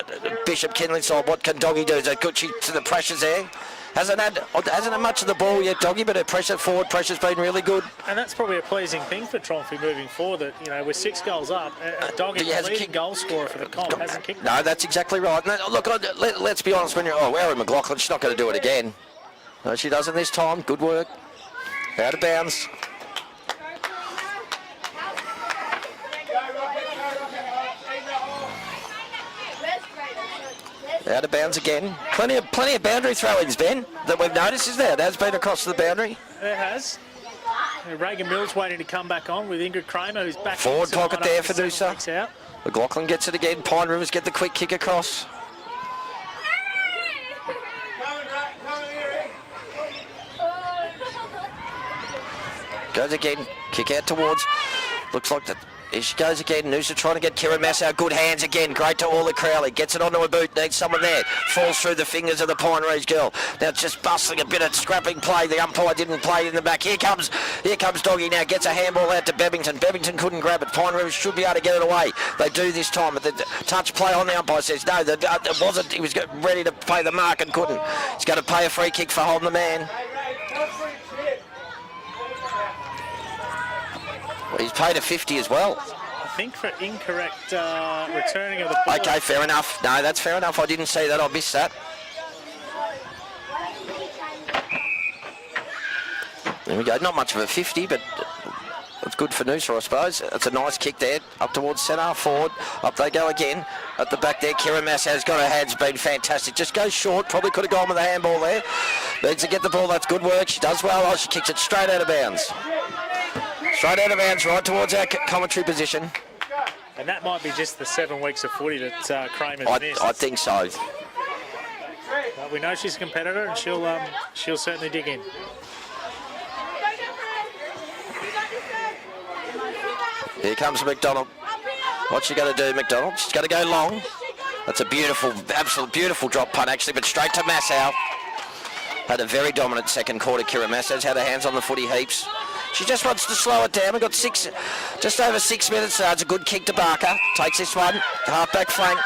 Bishop Kinley side. What can Doggy do? Is that good? She to the pressures there. Hasn't had much of the ball yet, Doggy, but her pressure's been really good. And that's probably a pleasing thing for Tromfy moving forward, that, you know, we're 6 goals up, Doggy, the leading goal scorer for the comp, hasn't kicked. No, that's exactly right. And look, let's be honest, when you're, Erin McLaughlin, she's not going to do it again. No, she doesn't this time. Good work. Out of bounds. Out of bounds again. Plenty of boundary throw-ins, Ben, that we've noticed, is there? That's been across the boundary. There has. Reagan Mills waiting to come back on with Ingrid Kramer, who's back. Forward pocket there for Noosa. Out. McLaughlin gets it again. Pine Rivers get the quick kick across. Goes again. Kick out towards. Looks like that. Here she goes again. Noosa trying to get Kira Massow. Good hands again. Great to Orla Crowley. Gets it onto a boot. Needs someone there. Falls through the fingers of the Pine Ridge girl. Now it's just bustling a bit of scrapping play. The umpire didn't play it in the back. Here comes Doggy now. Gets a handball out to Bebington. Bebington couldn't grab it. Pine Rivers should be able to get it away. They do this time. But the touch play on the umpire says no. It wasn't. He was ready to pay the mark and couldn't. He's going to pay a free kick for holding the man. He's paid a 50 as well. I think for incorrect returning of the ball. Okay, fair enough. No, that's fair enough. I didn't see that. I missed that. There we go. Not much of a 50, but it's good for Noosa, I suppose. It's a nice kick there. Up towards centre, forward. Up they go again. At the back there, Kira Massow's got her hands. Been fantastic. Just goes short. Probably could have gone with a handball there. Needs to get the ball. That's good work. She does well. Oh, she kicks it straight out of bounds. Straight out of bounds, right towards our commentary position. And that might be just the 7 weeks of footy that Kramer's missed. I think so. But we know she's a competitor, and she'll certainly dig in. Here comes McDonald. What's she going to do, McDonald? She's going to go long. That's a beautiful, absolute beautiful drop punt, actually, but straight to Massow. Had a very dominant second quarter. Kira Massow's had her hands on the footy heaps. She just wants to slow it down. We've got just over 6 minutes now. It's a good kick to Barker. Takes this one. Half-back flank.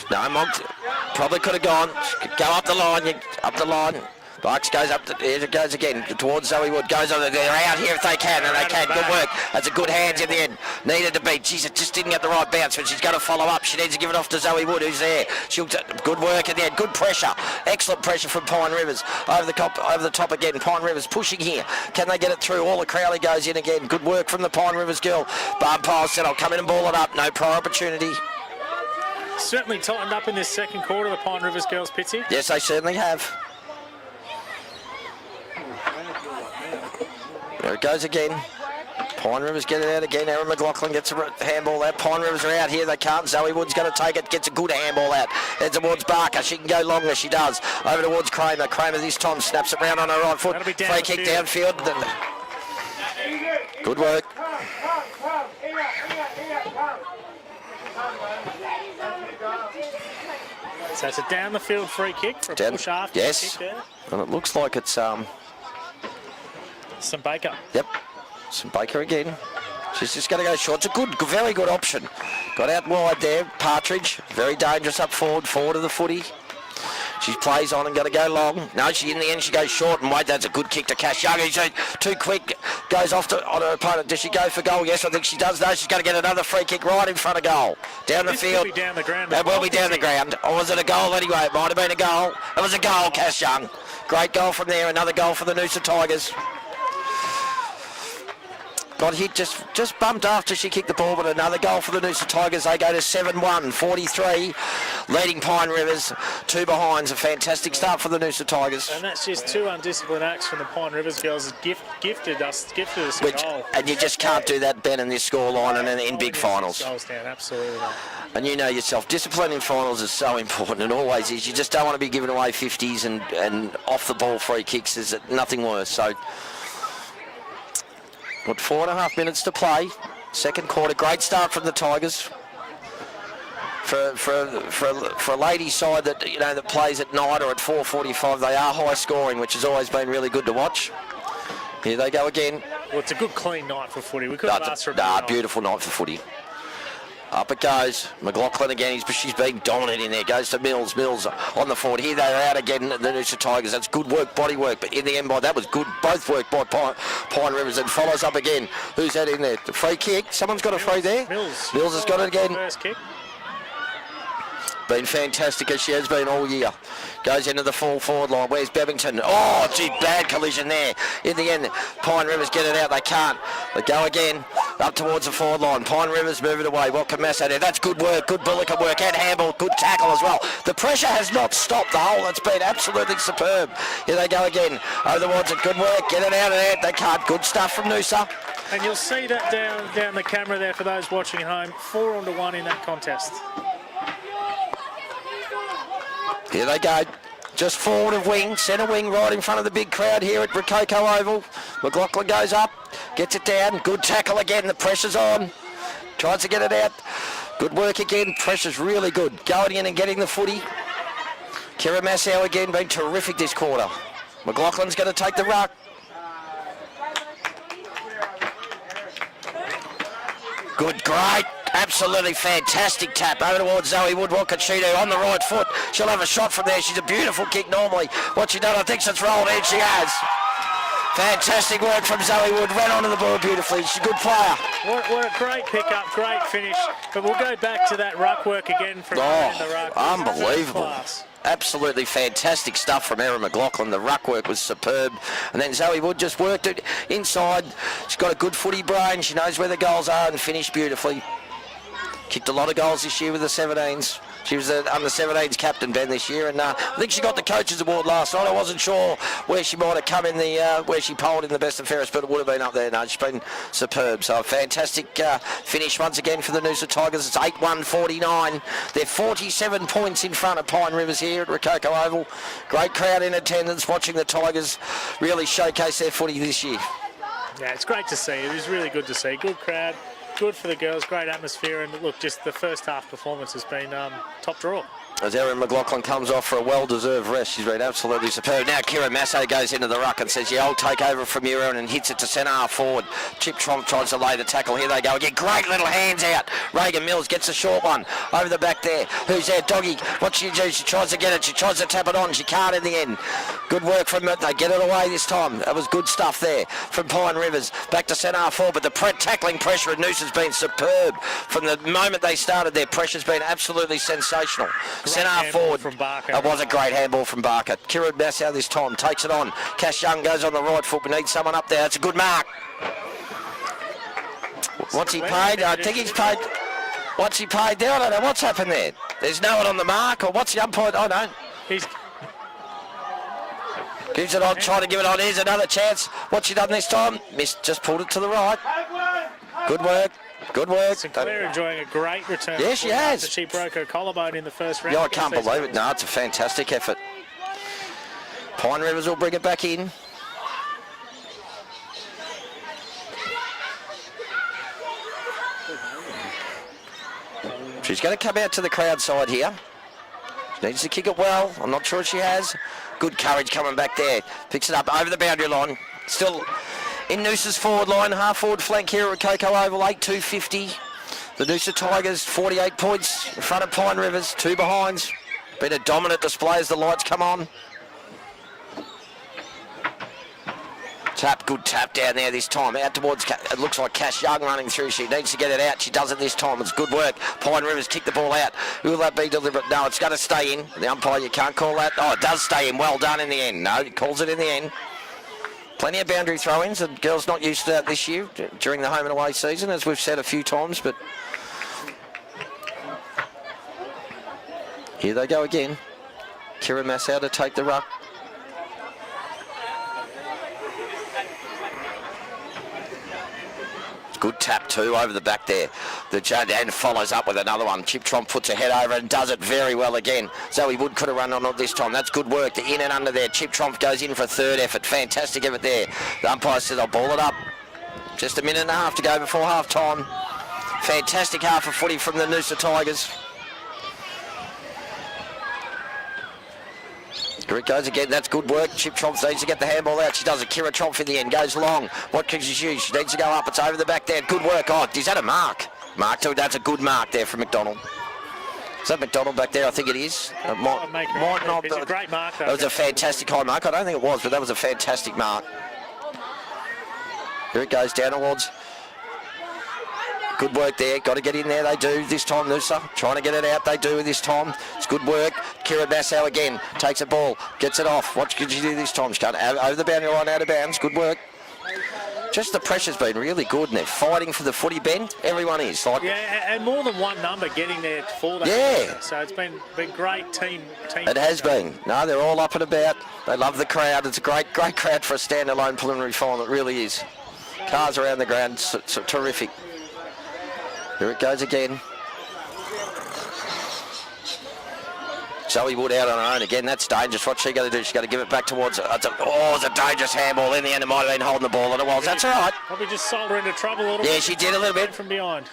No, Monk probably could have gone. Go up the line. Up the line. Barks goes up. Here it goes again towards Zoe Wood. Goes on. They're out here if they can, and they can. Good work. That's a good hands in the end. Needed to beat. Jeez, it just didn't get the right bounce, but she's going to follow up. She needs to give it off to Zoe Wood, who's there. Good work in there. Good pressure. Excellent pressure from Pine Rivers. Over the top again. Pine Rivers pushing here. Can they get it through? All the Crowley goes in again. Good work from the Pine Rivers girl. Barb Pyle said, I'll come in and ball it up. No prior opportunity. Certainly tightened up in this second quarter, the Pine Rivers girls, Pitsy. Yes, they certainly have. There it goes again. Pine Rivers get it out again. Erin McLaughlin gets a handball out. Pine Rivers are out here. They can't. Zoe Wood's going to take it. Gets a good handball out. Heads towards Barker. She can go longer. She does. Over towards Kramer. Kramer this time snaps it round on her right foot. Free kick downfield. Good work. So it's a down the field free kick for a push after yes. kick there. And it looks like it's Some Baker. Yep. Some Baker again. She's just going to go short. It's a very good option. Got out wide there. Partridge, very dangerous up forward of the footy. She plays on and going to go long. No, in the end she goes short and wait. That's a good kick to Cash Young. She's too quick. Goes off on her opponent. Does she go for goal? Yes, I think she does. No, she's going to get another free kick right in front of goal. Down the field. Will be down the ground. That will be down the ground. Or was it a goal anyway? It might have been a goal. It was a goal, Cash Young. Great goal from there. Another goal for the Noosa Tigers. Got hit just bumped after she kicked the ball, but another goal for the Noosa Tigers. They go to 7-1, 43, leading Pine Rivers. 2 behinds. A fantastic start for the Noosa Tigers. And that's just 2 undisciplined acts from the Pine Rivers girls. Gifted us a goal. And you just can't do that, Ben, in this scoreline and in big finals. Goals down, absolutely. And you know yourself, discipline in finals is so important, and always is. You just don't want to be giving away 50s and off-the-ball free kicks. There's nothing worse. So, got 4.5 minutes to play. Second quarter, great start from the Tigers. For a lady side that that plays at night or at 4:45, they are high scoring, which has always been really good to watch. Here they go again. Well, it's a good clean night for footy. We could have asked for a beautiful night for footy. Up it goes. McLaughlin again. She's been dominant in there. Goes to Mills. Mills on the forward. Here they're out again, the Noosa Tigers. That's good work, body work. But in the end, that was good. Both work by Pine Rivers. And follows up again. Who's that in there? The free kick. Someone's got a free there. Mills has got it again. First kick. Been fantastic as she has been all year. Goes into the full forward line. Where's Bevington? Oh, gee, bad collision there. In the end, Pine Rivers get it out. They can't. They go again up towards the forward line. Pine Rivers move it away. What can Masso do? That's good work. Good Bullock work. And handball. Good tackle as well. The pressure has not stopped the whole. It's been absolutely superb. Here they go again. Over towards it. Good work. Get it out of there. They can't. Good stuff from Noosa. And you'll see that down the camera there for those watching at home. 4-1 in that contest. Here they go. Just forward of wing, centre wing right in front of the big crowd here at Rococo Oval. McLaughlin goes up, gets it down. Good tackle again. The pressure's on. Tries to get it out. Good work again. Pressure's really good. Going in and getting the footy. Kira Massow again been terrific this quarter. McLaughlin's going to take the ruck. Good, great. Absolutely fantastic tap over towards Zoe Wood. What can she do? On the right foot. She'll have a shot from there. She's a beautiful kick normally. What she done, I think she's rolled in. She has. Fantastic work from Zoe Wood. Ran onto the ball beautifully. She's a good player. What a great pickup, great finish. But we'll go back to that ruck work again from the ruck. Unbelievable. Absolutely fantastic stuff from Erin McLaughlin. The ruck work was superb. And then Zoe Wood just worked it inside. She's got a good footy brain. She knows where the goals are and finished beautifully. Kicked a lot of goals this year with the 17s. She was the under-17s captain, Ben, this year, and I think she got the coaches award last night. I wasn't sure where she might have come in where she polled in the best and fairest, but it would have been up there. No, she's been superb. So a fantastic finish once again for the Noosa Tigers. It's 8-1-49. They're 47 points in front of Pine Rivers here at Rococo Oval. Great crowd in attendance watching the Tigers really showcase their footy this year. Yeah, it's great to see. It is really good to see. Good crowd. Good for the girls, great atmosphere, and look, just the first half performance has been top draw. as Erin McLaughlin comes off for a well-deserved rest. She's been absolutely superb. Now Kira Masso goes into the ruck and says, yeah, I'll take over from you, Erin, and hits it to centre half forward. Chip Tromp tries to lay the tackle. Here they go again. Great little hands out. Reagan Mills gets a short one over the back there. Who's there? Doggy. What she do? She tries to get it. She tries to tap it on. She can't in the end. Good work from it. They get it away this time. That was good stuff there from Pine Rivers. Back to centre half forward, but the tackling pressure at Noosa's been superb. From the moment they started, their pressure's been absolutely sensational. Centre half forward. From Barker. It was a great handball from Barker. Kieran Nassau this time takes it on. Cash Young goes on the right foot, but needs someone up there. It's a good mark. What's he paid? I think he's paid. What's he paid there? I don't know what's happened there. There's no one on the mark, or what's the umpire? Oh no. He's gives it on, trying to give it on. Here's another chance. What's she done this time? Missed, just pulled it to the right. Good work. Good work. Sinclair enjoying a great return. Yeah, she has. She broke her collarbone in the first round. Yeah, I can't believe it. No, it's a fantastic effort. Pine Rivers will bring it back in. She's going to come out to the crowd side here. She needs to kick it well. I'm not sure she has. Good courage coming back there. Picks it up over the boundary line. Still in Noosa's forward line, half forward flank here at Coco Oval, 8-2-50. The Noosa Tigers, 48 points in front of Pine Rivers, 2 behinds. Been a dominant display as the lights come on. Tap, good tap down there this time. Out towards, it looks like Cash Young running through. She needs to get it out. She does it this time. It's good work. Pine Rivers kick the ball out. Will that be deliberate? No, it's going to stay in. The umpire, you can't call that. Oh, it does stay in. Well done in the end. No, he calls it in the end. Plenty of boundary throw-ins. The girls not used to that this year during the home and away season, as we've said a few times, but here they go again. Kira Massau to take the ruck. Good tap too over the back there. The Judd and follows up with another one. Chip Tromp puts her head over and does it very well again. Zoe Wood could have run on it this time. That's good work. The in and under there. Chip Tromp goes in for a third effort. Fantastic effort there. The umpire says, I'll ball it up. Just a minute and a half to go before half time. Fantastic half of footy from the Noosa Tigers. Here it goes again. That's good work. Chip Tromp needs to get the handball out. She does it. Kira Tromp in the end. Goes long. What can she use? She needs to go up. It's over the back there. Good work. Oh, is that a mark? Mark, that's a good mark there from McDonald. Is that McDonald back there? I think it is. It might not. It's a great mark, though. That was a fantastic high mark. I don't think it was, but that was a fantastic mark. Here it goes down towards. Good work there. Got to get in there. They do this time, Noosa. Trying to get it out. They do this time. It's good work. Kira Nassau again. Takes a ball. Gets it off. What could she do this time? She's going over the boundary line, out of bounds. Good work. Just the pressure's been really good, and they're fighting for the footy, Ben. Everyone is. Like, yeah, and more than one number getting there for that. Yeah. So it's been great team. It has been. No, they're all up and about. They love the crowd. It's a great crowd for a standalone preliminary final. It really is. Cars around the ground. It's terrific. Here it goes again. Zoe Wood out on her own again. That's dangerous. What's she going to do? She's got to give it back towards... it's a dangerous handball. In the end, it might have been holding the ball, and it was. That's all right. Probably just sold her into trouble a little bit. Yeah, she did a little bit. From behind.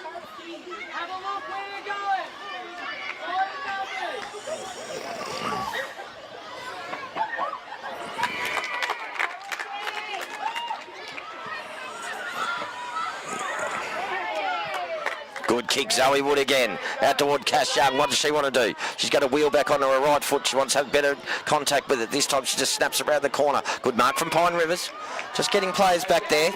Good kick, Zoe Wood again. Out toward Cash Young. What does she want to do? She's got to wheel back onto her right foot. She wants to have better contact with it. This time she just snaps around the corner. Good mark from Pine Rivers. Just getting players back there.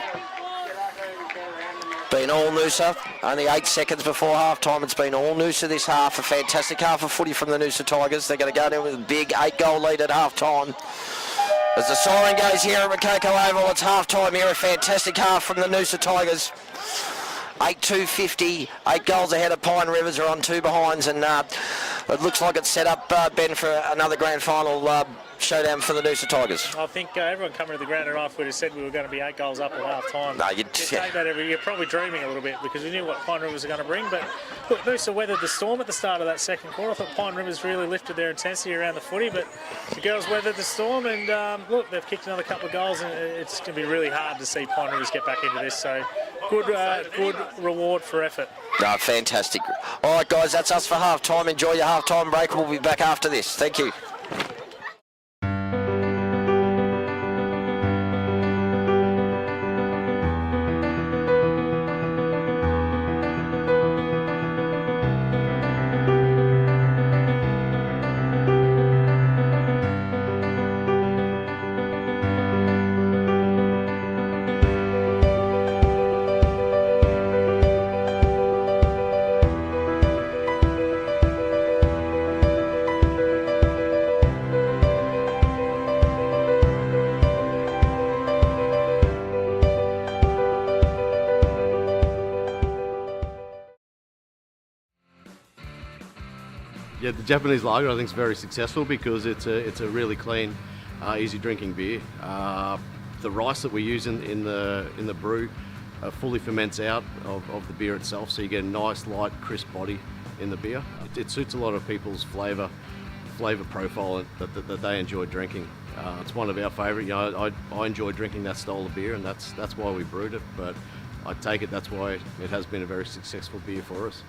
Been all Noosa. Only 8 seconds before half-time. It's been all Noosa this half. A fantastic half of footy from the Noosa Tigers. They're going to go down with a big 8-goal lead at half-time. As the siren goes here at Coco Oval, it's half-time here. A fantastic half from the Noosa Tigers. 8-2-50, 8 goals ahead of Pine Rivers, are on 2 behinds, and it looks like it's set up, Ben, for another grand final showdown for the Noosa Tigers? I think everyone coming to the ground tonight, if we'd have said we were going to be 8 goals up at half time, No, you take that you're probably dreaming a little bit because we knew what Pine Rivers were going to bring. But look, Noosa weathered the storm at the start of that second quarter. I thought Pine Rivers really lifted their intensity around the footy, but the girls weathered the storm and look, they've kicked another couple of goals and it's going to be really hard to see Pine Rivers get back into this. So good reward for effort. No, fantastic. All right, guys, that's us for half time. Enjoy your half time break. We'll be back after this. Thank you. Yeah, the Japanese lager I think is very successful because it's a really clean, easy drinking beer. The rice that we use in the brew fully ferments out of the beer itself, so you get a nice, light, crisp body in the beer. It suits a lot of people's flavour profile that they enjoy drinking. It's one of our favourite. You know, I enjoy drinking that style of beer, and that's why we brewed it. But I take it that's why it has been a very successful beer for us.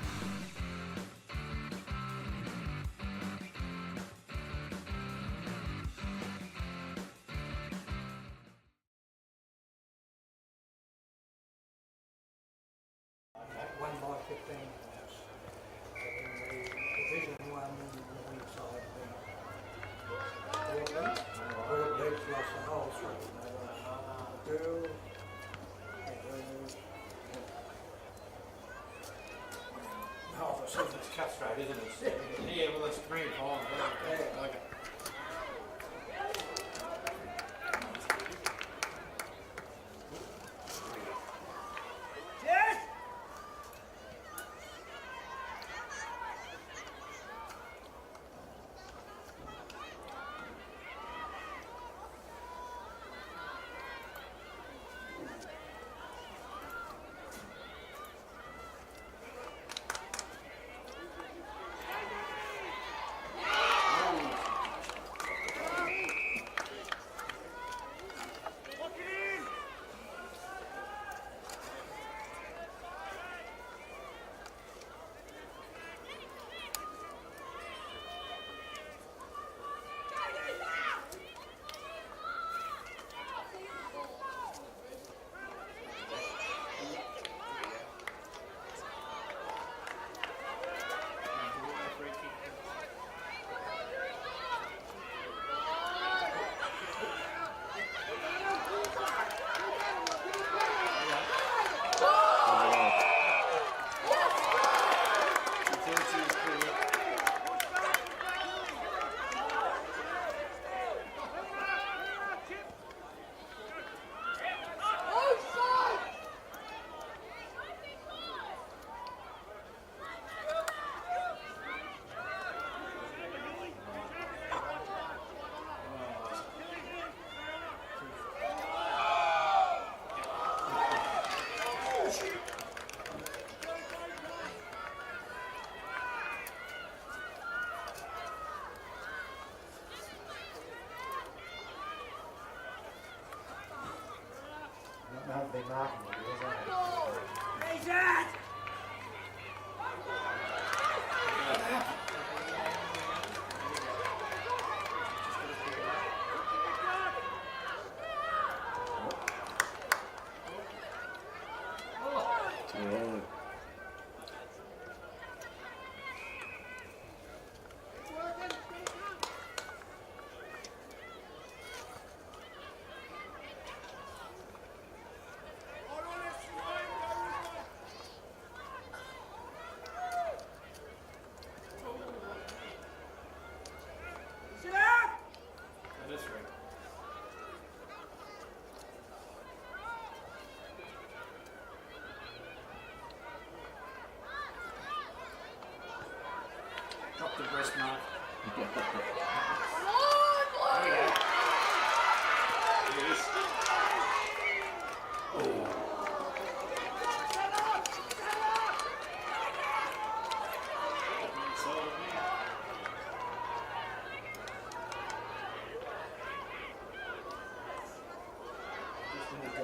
Yeah, well, it's 3 and 5. Okay.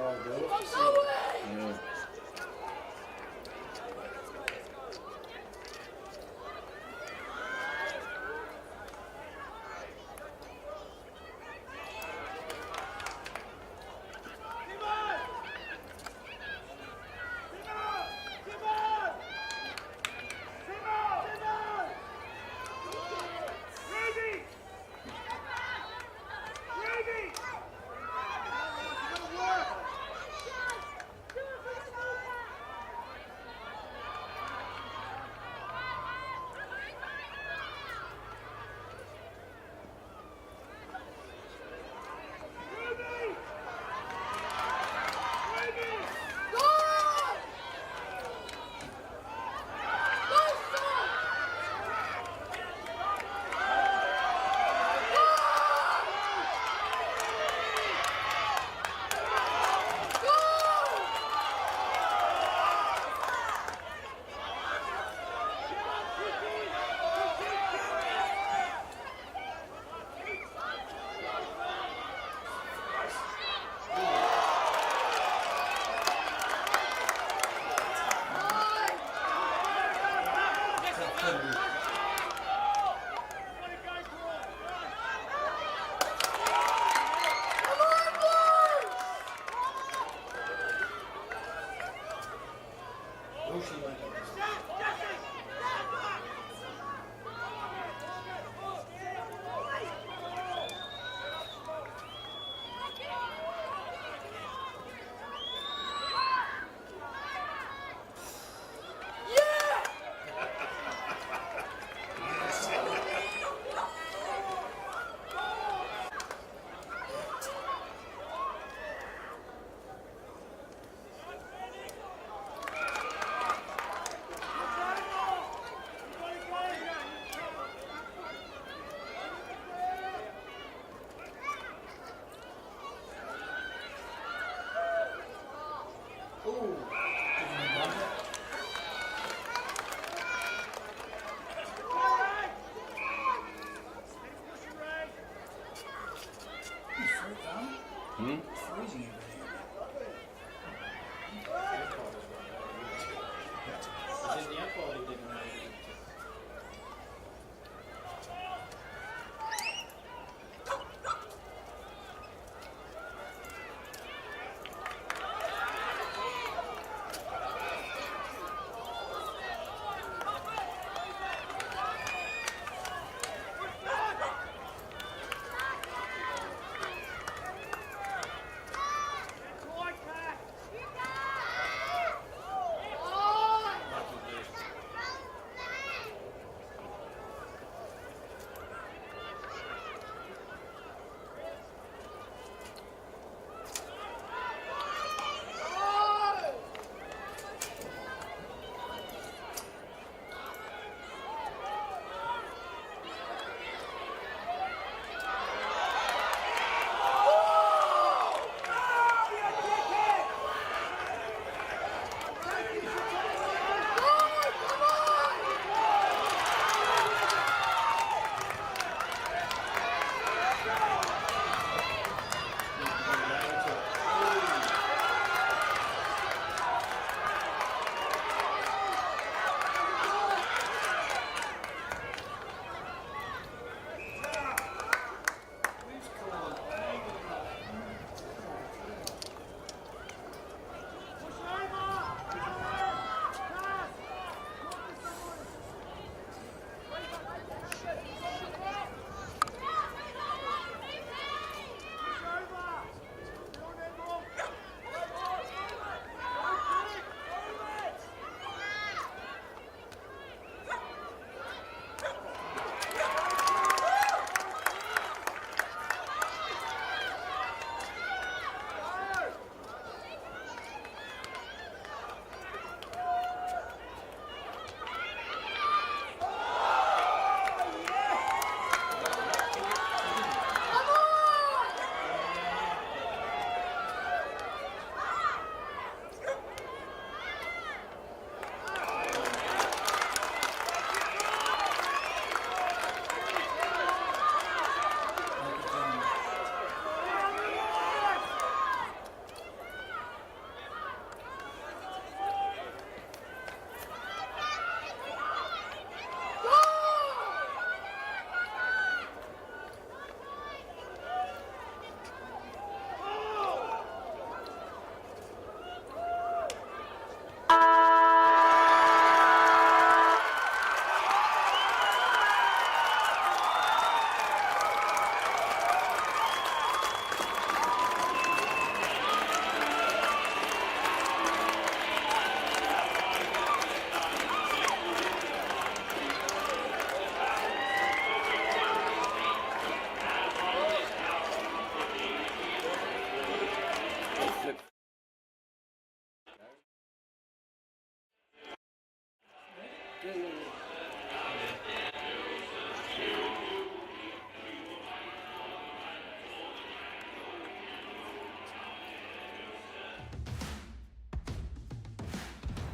old girl.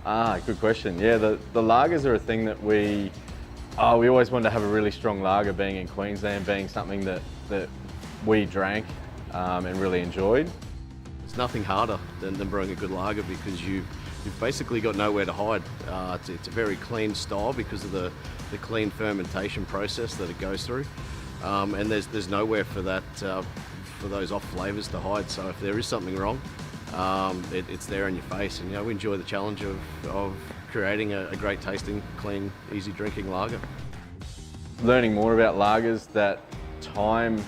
Good question. Yeah, the lagers are a thing that we always wanted to have a really strong lager, being in Queensland, being something that we drank and really enjoyed. It's nothing harder than brewing a good lager because you've basically got nowhere to hide. It's a very clean style because of the clean fermentation process that it goes through, and there's nowhere for that for those off flavours to hide. So if there is something wrong, it's there in your face, and we enjoy the challenge of creating a great tasting, clean, easy drinking lager. Learning more about lagers, that time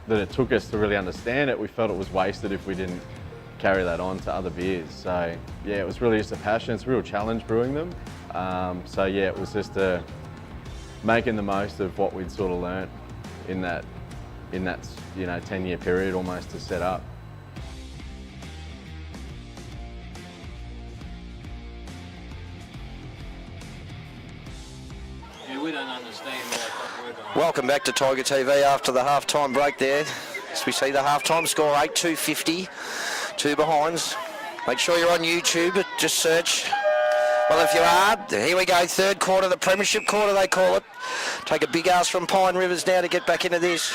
that it took us to really understand it, we felt it was wasted if we didn't carry that on to other beers. So yeah, it was really just a passion. It's a real challenge brewing them. So yeah, it was just making the most of what we'd sort of learnt in that 10-year period almost to set up. Yeah, we don't understand what we're doing. Welcome back to Tiger TV after the half-time break there. As we see the half-time score, 8-2-50, 2 behinds. Make sure you're on YouTube, just search. Well, if you are, here we go, third quarter, the premiership quarter they call it. Take a big ask from Pine Rivers now to get back into this.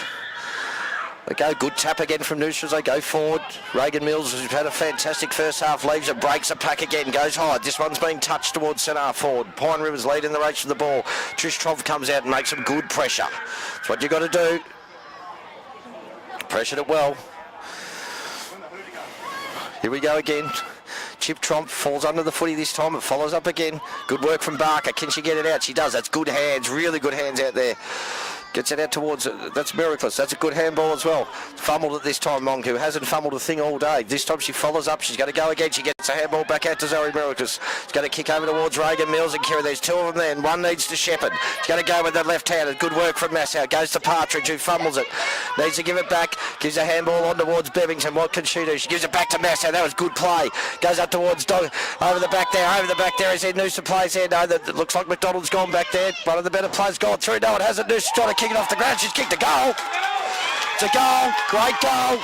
They go, good tap again from Noosa as they go forward. Reagan Mills, who's had a fantastic first half, leaves it, breaks a pack again, goes high. This one's been touched towards centre half forward. Pine Rivers lead in the race for the ball. Trish Trov comes out and makes some good pressure. That's what you got to do. Pressured it well. Here we go again. Chip Tromp falls under the footy this time. It follows up again. Good work from Barker. Can she get it out? She does. That's good hands. Really good hands out there. Gets it out towards it. That's miraculous. That's a good handball as well. Fumbled it this time, Monk, who hasn't fumbled a thing all day. This time she follows up. She's going to go again. She gets a handball back out to Zoe Miraculous. She's going to kick over towards Reagan Mills and Kira. There's 2 of them there, and one needs to Shepherd. She's going to go with the left-handed. Good work from Nassau. Goes to Partridge, who fumbles it. Needs to give it back. Gives a handball on towards Bevington. What can she do? She gives it back to Nassau. That was good play. Goes up towards Dog. Over the back there. Over the back there. Is there Noosa plays there? No, that looks like McDonald's gone back there. One of the better players gone through. No, it hasn't. Noosa's trying to kick it off the ground. She's kicked a goal. It's a goal. Great goal.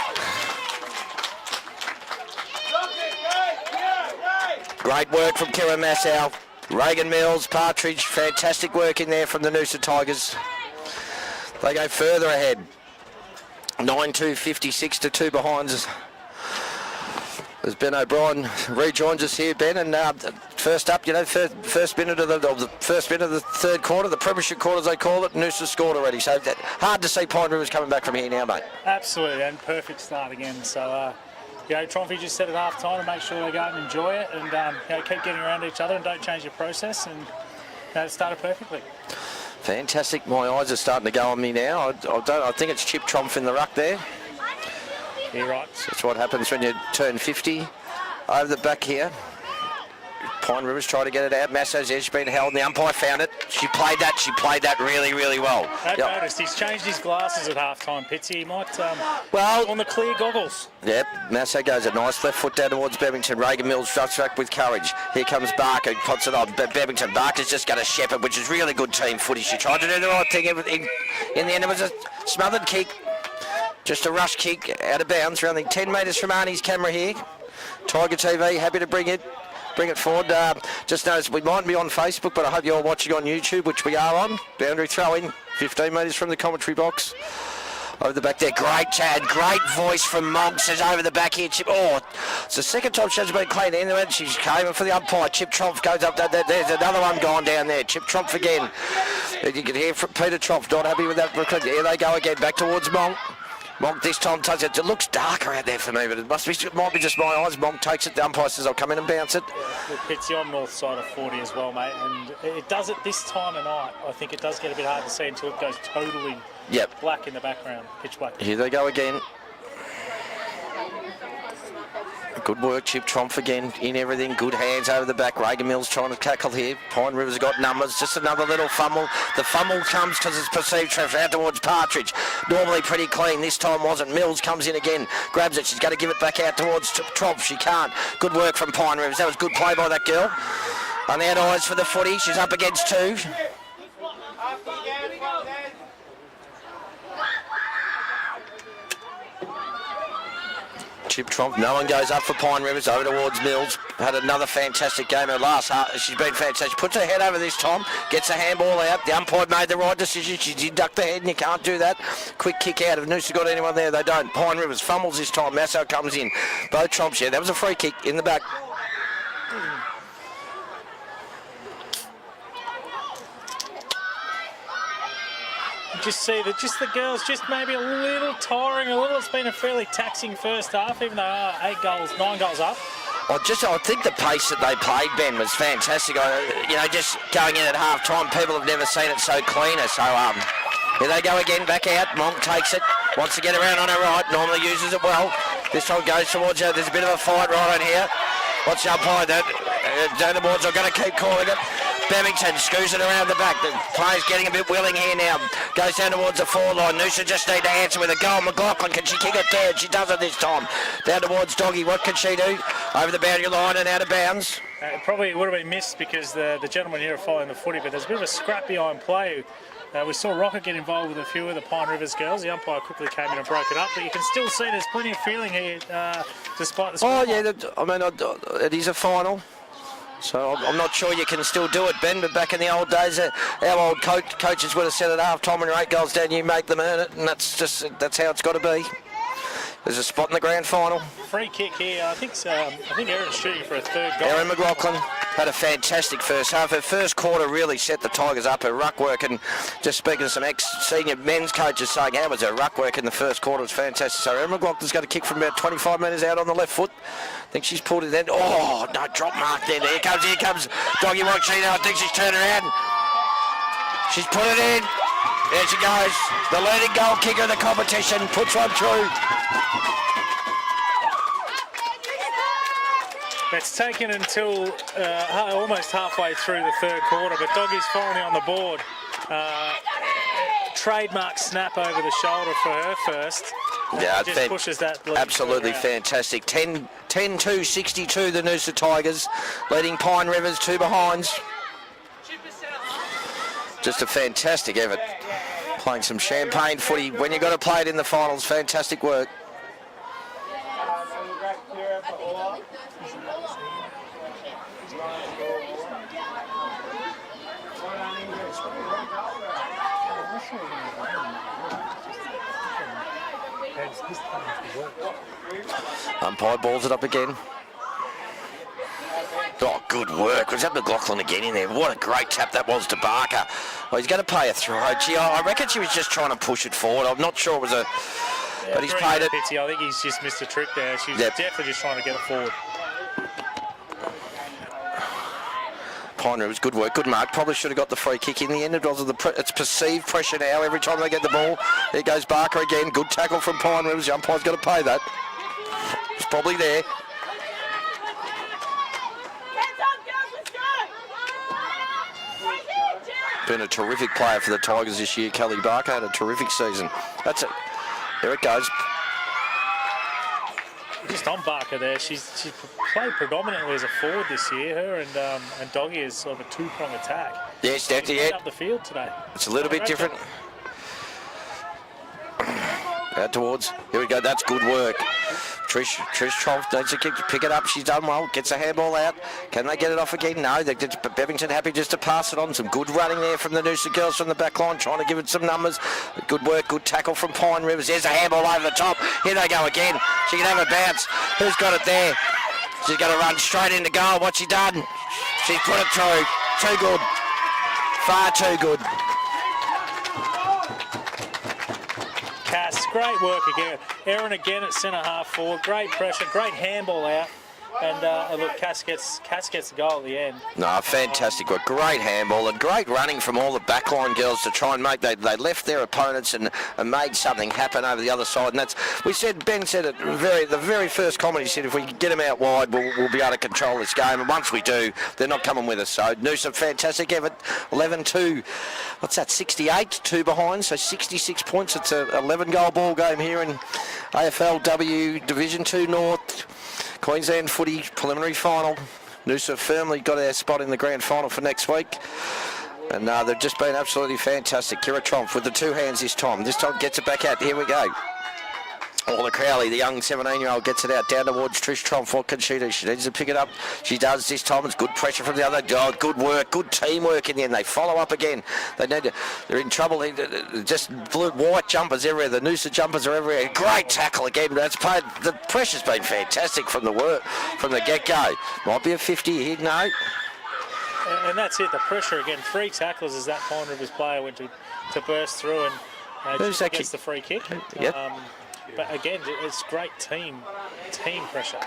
Great work from Kira Nassau. Reagan Mills, Partridge, fantastic work in there from the Noosa Tigers. They go further ahead. 9-2, 56 to 2 behinds. As Ben O'Brien rejoins us here, Ben, and first up, first minute of the third quarter, the premiership quarter as they call it, Noosa scored already. So hard to see Pine Rivers coming back from here now, mate. Absolutely, and perfect start again. So, Tromfy just said at half time to make sure they go out and enjoy it, and keep getting around each other and don't change your process, and it started perfectly. Fantastic. My eyes are starting to go on me now. I think it's Chip Tromf in the ruck there. You're right. That's what happens when you turn 50. Over the back here. Pine Rivers trying to get it out. Masso's edge been held, and the umpire found it. She played that really, really well. I've noticed he's changed his glasses at half-time, Pitsy. He might on the clear goggles. Yep, Masso goes a nice left foot down towards Bevington. Reagan Mills struts back with courage. Here comes Barker, puts it on. Bevington. Barker's just going to shepherd, which is really good team footy. She tried to do the right thing. In the end, it was a smothered kick. Just a rush kick out of bounds. We're only 10 metres from Arnie's camera here. Tiger TV, happy to bring it forward. Just notice we might be on Facebook, but I hope you're watching on YouTube, which we are on. Boundary throw-in, 15 metres from the commentary box. Over the back there, great Chad, great voice from Monk, says over the back here, Chip. Oh, it's the second time she's been clean in there. She's came in for the umpire. Chip Tromp goes up. There's another one gone down there. Chip Tromp again. You can hear from Peter Tromp, not happy with that. Here they go again, back towards Monk. Monk this time takes it. It looks darker out there for me, but it might be just my eyes. Monk takes it. The umpire says, I'll come in and bounce it. Look, Pitsy, I'm north side of 40 as well, mate, and it does it this time of night. I think it does get a bit hard to see until it goes totally black in the background, pitch black. Here they go again. Good work, Chip Tromp again in everything. Good hands over the back. Reagan Mills trying to tackle here. Pine Rivers got numbers. Just another little fumble. The fumble comes because it's perceived traffic out towards Partridge. Normally pretty clean. This time wasn't. Mills comes in again. Grabs it. She's going to give it back out towards Tromp. She can't. Good work from Pine Rivers. That was good play by that girl. On the eyes for the footy. She's up against 2. ownership, Trump. No one goes up for Pine Rivers, over towards Mills. Had another fantastic game. Her last half, she's been fantastic. Puts her head over this time, gets a handball out. The umpire made the right decision. She did duck the head, and you can't do that. Quick kick out. Have Noosa got anyone there? They don't. Pine Rivers fumbles this time. Masso comes in. Both Trumps, yeah, that was a free kick in the back. Just see that the girls just maybe a little tiring, a little. It's been a fairly taxing first half, even though 9 goals up. I think the pace that they played, Ben, was fantastic. Just going in at half time, people have never seen it so cleaner. So here they go again, back out. Monk takes it, wants to get around on her right, normally uses it well. This time goes towards her. There's a bit of a fight right on here. What's the umpire? Down the boards are going to keep calling it. Bevington screws it around the back. The player's getting a bit willing here now. Goes down towards the 4 line. Noosa just need to answer with a goal. McLaughlin, can she kick it third? She does it this time. Down towards Doggy. What can she do? Over the boundary line and out of bounds. It probably would have been missed because the gentlemen here are following the footy, but there's a bit of a scrap behind play. We saw Rocket get involved with a few of the Pine Rivers girls. The umpire quickly came in and broke it up, but you can still see there's plenty of feeling here despite the score. It is a final. So I'm not sure you can still do it, Ben, but back in the old days, our old coaches would have said at half-time, when you're 8 goals down, you make them earn it, and that's how it's got to be. There's a spot in the grand final. Free kick here. I think Erin's shooting for a third goal. Erin McLaughlin had a fantastic first half. Her first quarter really set the Tigers up. Her ruck work, and just speaking to some ex-senior men's coaches saying how was her ruck work in the first quarter was fantastic. So Erin McLaughlin's got a kick from about 25 metres out on the left foot. I think she's pulled it in. Oh, no, drop mark there. Here comes Doggy Wakshino. I think she's turned around. She's put it in. There she goes. The leading goal kicker of the competition puts one through. It's taken until almost halfway through the third quarter, but Doggy's finally on the board. Trademark snap over the shoulder for her first. Yeah, just pushes that lead absolutely fantastic. 10-2-62 the Noosa Tigers, leading Pine Rivers 2 behinds. Just a fantastic effort. Playing some champagne footy when you've got to play it in the finals. Fantastic work. Umpire balls it up again. Oh, good work. Was that McLaughlin again in there? What a great tap that was to Barker. Well, he's going to pay a throw. Gee, I reckon she was just trying to push it forward. I'm not sure it was but he's paid it. I think he's just missed a trick there. She's definitely just trying to get it forward. Pine Rivers, good work, good mark. Probably should have got the free kick in the end. It's perceived pressure now every time they get the ball. There goes Barker again. Good tackle from Pine Rivers. The umpire's got to pay that. It's probably there. Been a terrific player for the Tigers this year. Kelly Barker had a terrific season. That's it. There it goes. Just on Barker there, she's played predominantly as a forward this year. Her and Doggy is sort of a two-prong attack. Yes, definitely. Up the field today. It's a little bit different. Out towards. Here we go. That's good work. Trish Tromp needs to pick it up. She's done well. Gets a handball out. Can they get it off again? No. Bevington happy just to pass it on. Some good running there from the Noosa girls from the back line, trying to give it some numbers. Good work. Good tackle from Pine Rivers. There's a handball over the top. Here they go again. She can have a bounce. Who's got it there? She's going to run straight into goal. What's she done? She's put it through. Too good. Far too good. Cass, great work again. Erin again at centre half forward. Great pressure, great handball out. And look, Cass gets the goal at the end. No, fantastic work. Great handball and great running from all the backline girls to try and make. They left their opponents and made something happen over the other side. And that's Ben said it the very first comment. He said if we get them out wide, we'll be able to control this game. And once we do, they're not coming with us. So Noosa, fantastic effort. 11-2. What's that? 68, 2 behind. So 66 points. It's a 11-goal ball game here in AFLW Division 2 North. Queensland footy preliminary final. Noosa firmly got our spot in the grand final for next week. And they've just been absolutely fantastic. Kira Tromp with the two hands this time. This time gets it back out. Here we go. Orla Crowley, the young 17-year-old, gets it out down towards Trish Tromp. What can she do? She needs to pick it up. She does this time. It's good pressure from the other. Oh, good work, good teamwork in the end. They follow up again. They're in trouble. Just blue, white jumpers everywhere. The Noosa jumpers are everywhere. Great tackle again. The pressure's been fantastic from the get-go. Might be a 50 here, no. And that's it, the pressure again. 3 tackles as that Pine Rivers player went to burst through and Who's that gets the free kick. Yep. But again, it's great team pressure.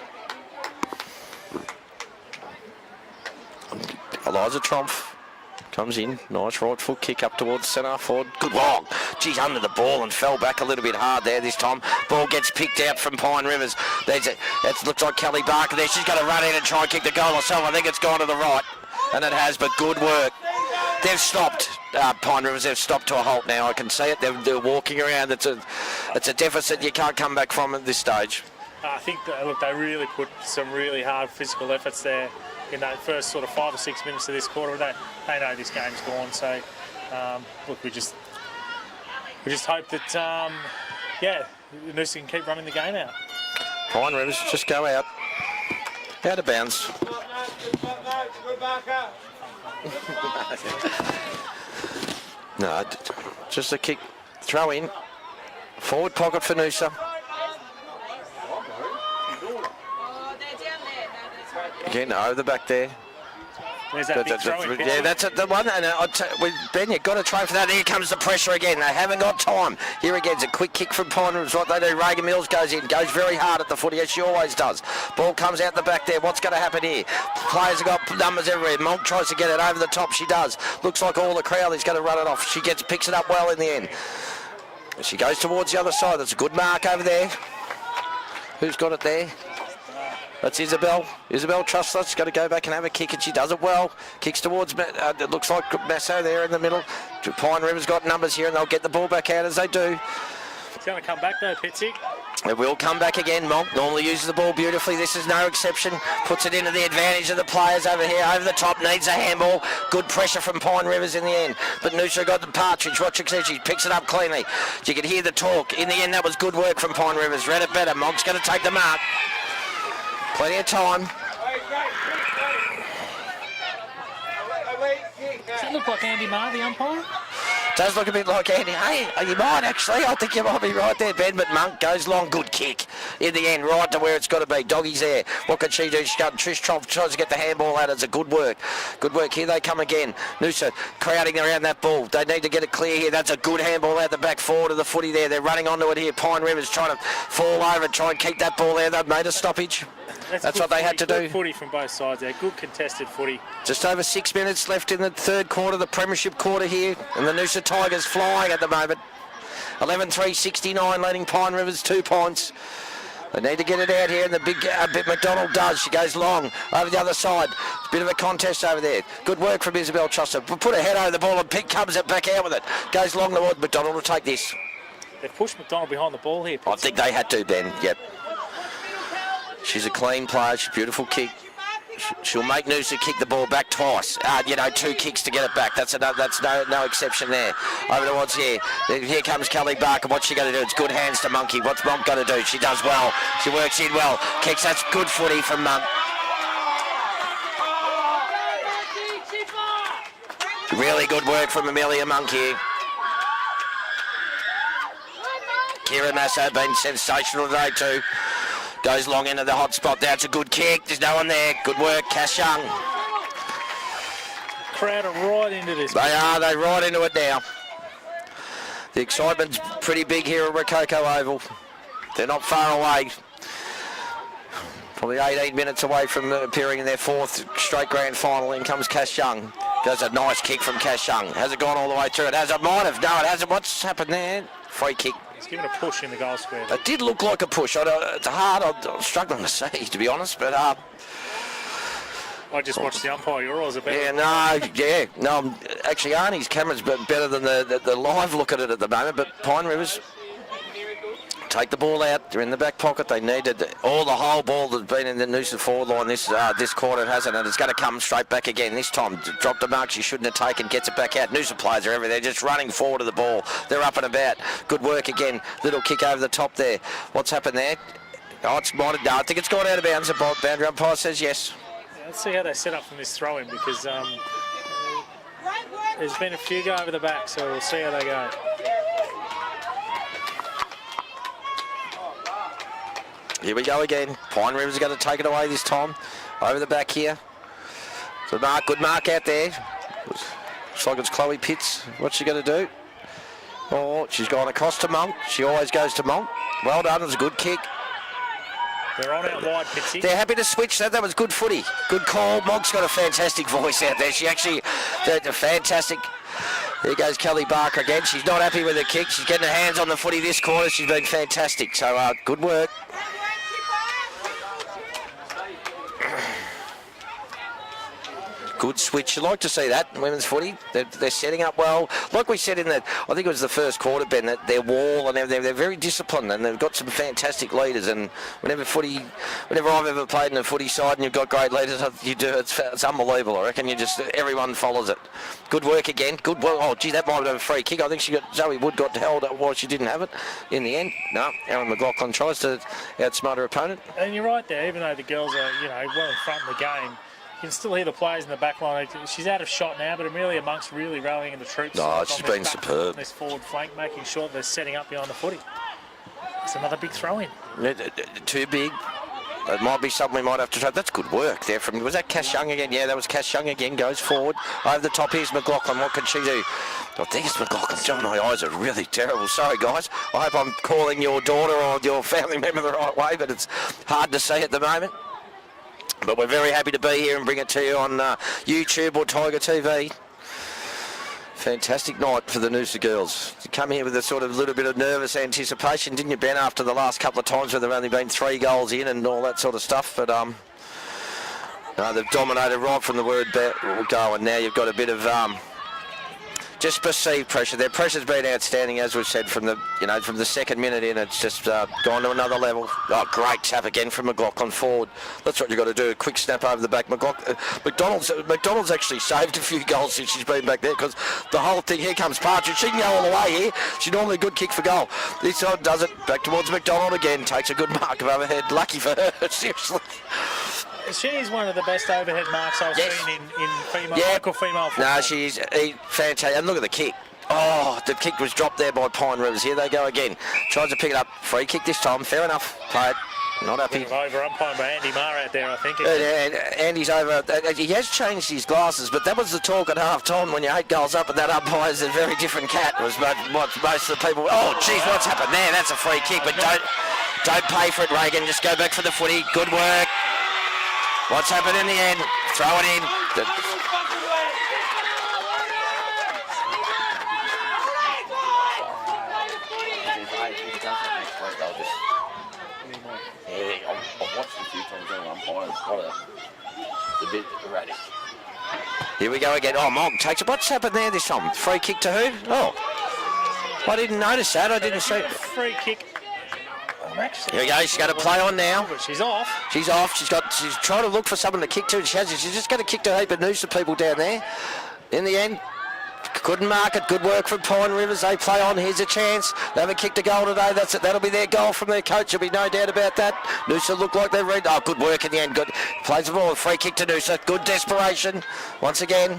Eliza Tromp comes in. Nice right foot kick up towards centre forward. Good long. Geez, under the ball and fell back a little bit hard there this time. Ball gets picked out from Pine Rivers. That looks like Kelly Barker there. She's going to run in and try and kick the goal herself. I think it's gone to the right. And it has, but good work. They've stopped, Pine Rivers, they've stopped to a halt now. I can see it. They're walking around. It's a deficit you can't come back from at this stage. I think, they really put some really hard physical efforts there in that first sort of 5 or 6 minutes of this quarter. They know this game's gone, so, we just hope that, Noosa can keep running the game out. Pine Rivers just go out of bounds. No, just a kick, throw in, forward pocket for Noosa. Again, over the back there. There's that big throw in. Yeah, that's the one. And Ben, you've got to try for that. Here comes the pressure again. They haven't got time. Here again, it's a quick kick from Pine Rivers. What they do, Reagan Mills goes in, goes very hard at the footy, as she always does. Ball comes out the back there. What's going to happen here? Players have got numbers everywhere. Monk tries to get it over the top. She does. Looks like all the crowd is going to run it off. She picks it up well in the end. She goes towards the other side. That's a good mark over there. Who's got it there? That's Isabel. Isabel trusts us. She's got to go back and have a kick, and she does it well. Kicks towards, it looks like Masso there in the middle. Pine River's got numbers here, and they'll get the ball back out as they do. It's going to come back though, Pitsy. It will come back again. Monk normally uses the ball beautifully. This is no exception. Puts it into the advantage of the players over here. Over the top, needs a handball. Good pressure from Pine Rivers in the end. But Noosa got the Partridge. What she says, she picks it up cleanly. You can hear the talk. In the end, that was good work from Pine Rivers. Read it better. Monk's going to take the mark. Plenty of time. Does it look like Andy Marr, the umpire? Does look a bit like Andy. Hey, you might actually. I think you might be right there, Ben. But Monk goes long. Good kick. In the end, right to where it's got to be. Doggy's there. What can she do? She's got Trish Tromp tries to get the handball out. It's a good work. Good work. Here they come again. Noosa crowding around that ball. They need to get it clear here. That's a good handball out the back forward of the footy there. They're running onto it here. Pine Rivers trying to fall over and try and keep that ball there. They've made a stoppage. That's what they had to do. Good footy from both sides there. Good contested footy. Just over 6 minutes left in the third quarter, the premiership quarter here, and the Noosa Tigers flying at the moment. 11-3-69, leading Pine Rivers 2 points. They need to get it out here, and the big bit McDonald does. She goes long over the other side. It's a bit of a contest over there. Good work from Isabel Chusser. Put her head over the ball and Pick comes it back out with it. Goes long towards McDonald to take this. They've pushed McDonald behind the ball here. I think they had to, Ben. Yep. She's a clean player. She's a beautiful kick. She'll make Noosa kick the ball back twice. 2 kicks to get it back. That's no exception there. Over towards here. Here comes Kelly Barker. What's she going to do? It's good hands to Monkey. What's Monk going to do? She does well. She works in well. Kicks. That's good footy from Monk. Really good work from Amelia Monk here. Kira Masso been sensational today too. Goes long into the hot spot. That's a good kick. There's no one there. Good work, Cash Young. Crowd are right into this. They're right into it now. The excitement's pretty big here at Rococo Oval. They're not far away. Probably 18 minutes away from appearing in their 4th straight grand final. In comes Cash Young. Does a nice kick from Cash Young. Has it gone all the way through? It has. It might have. No, it hasn't. What's happened there? Free kick. He's given a push in the goal square. It did look like a push. It's hard. I'm struggling to see, to be honest. But I just watched the umpire. Yours are better. No. Actually, Arnie's camera's better than the live look at it at the moment. But Pine Rivers take the ball out. They're in the back pocket. They needed all the whole ball that's been in the Noosa forward line this quarter. It hasn't, and it's going to come straight back again. This time, dropped the mark she shouldn't have taken, gets it back out. Noosa players are everywhere. They're just running forward to the ball. They're up and about. Good work again. Little kick over the top there. What's happened there? Oh, no, I think it's gone out of bounds. The boundary umpire says yes. Yeah, let's see how they set up from this throw-in, because there's been a few go over the back, so we'll see how they go. Here we go again. Pine River's going to take it away this time. Over the back here. So good mark out there. Looks like it's Chloe Pitts. What's she going to do? Oh, she's gone across to Monk. She always goes to Monk. Well done. It was a good kick. They're on out wide, Pitsy. They're happy to switch that. That was good footy. Good call. Monk's got a fantastic voice out there. She actually, the fantastic. There goes Kelly Barker again. She's not happy with the kick. She's getting her hands on the footy this quarter. She's been fantastic. So good work. Good switch. You like to see that in women's footy. They're setting up well. Like we said in that, I think it was the first quarter, Ben, that their wall and everything, they're very disciplined and they've got some fantastic leaders. And whenever I've ever played in the footy side and you've got great leaders, you do. It's unbelievable. I reckon everyone follows it. Good work again. Good work. Oh, gee, that might have been a free kick. I think Zoe Wood got held up while she didn't have it in the end. No, Aaron McLaughlin tries to outsmart her opponent. And you're right there. Even though the girls are, well in front of the game, you can still hear the players in the back line. She's out of shot now, but Amelia Monk's really rallying the troops. Oh, she's been superb. This forward flank, making sure they're setting up behind the footy. It's another big throw-in. Too big. It might be something we might have to try. That's good work there from. Was that Cass Young again? Yeah, that was Cass Young again. Goes forward. Over the top, here's McLaughlin. What can she do? Oh, there's McLaughlin. John, my eyes are really terrible. Sorry, guys. I hope I'm calling your daughter or your family member the right way, but it's hard to see at the moment. But we're very happy to be here and bring it to you on YouTube or Tiger TV. Fantastic night for the Noosa girls. You come here with a sort of little bit of nervous anticipation, didn't you, Ben, after the last couple of times where there have only been 3 goals in and all that sort of stuff. But they've dominated right from the word go, and now you've got a bit of just perceived pressure. Their pressure's been outstanding, as we've said, from the second minute in. It's just gone to another level. Oh, great tap again from McLaughlin forward. That's what you've got to do. A quick snap over the back. McDonald's actually saved a few goals since she's been back there, because the whole thing, here comes Partridge. She can go all the way here. She's normally a good kick for goal. This time does it. Back towards McDonald again. Takes a good mark of overhead. Lucky for her, seriously. She is one of the best overhead marks I've seen in female, local female football. No, she's fantastic. And look at the kick. Oh, the kick was dropped there by Pine Rivers. Here they go again. Tries to pick it up. Free kick this time. Fair enough. Play it. Not happy. Over umpire by Andy Marr out there, I think. Andy's over. He has changed his glasses, but that was the talk at half-time when you're 8 goals up, and that umpire's a very different cat. Was what most of the people. Oh, geez, what's happened there? That's a free kick, but don't pay for it, Reagan. Just go back for the footy. Good work. What's happened in the end? Throw it in. I've watched a few times on umpires. It's a bit erratic. Here we go again. Oh, Monk takes it. What's happened there this time? Free kick to who? Oh, I didn't notice that. I didn't see it. Free kick. Here we go. She's got to play on now. She's off. She's off. She's trying to look for someone to kick to, and she hasn't. She's just going to kick to a heap of Noosa people down there. In the end, couldn't mark it. Good work from Pine Rivers. They play on. Here's a chance. They haven't kicked a goal today. That's it. That'll be their goal from their coach. There'll be no doubt about that. Noosa look like they're ready. Oh, good work in the end. Good. Plays the ball. Free kick to Noosa. Good desperation. Once again.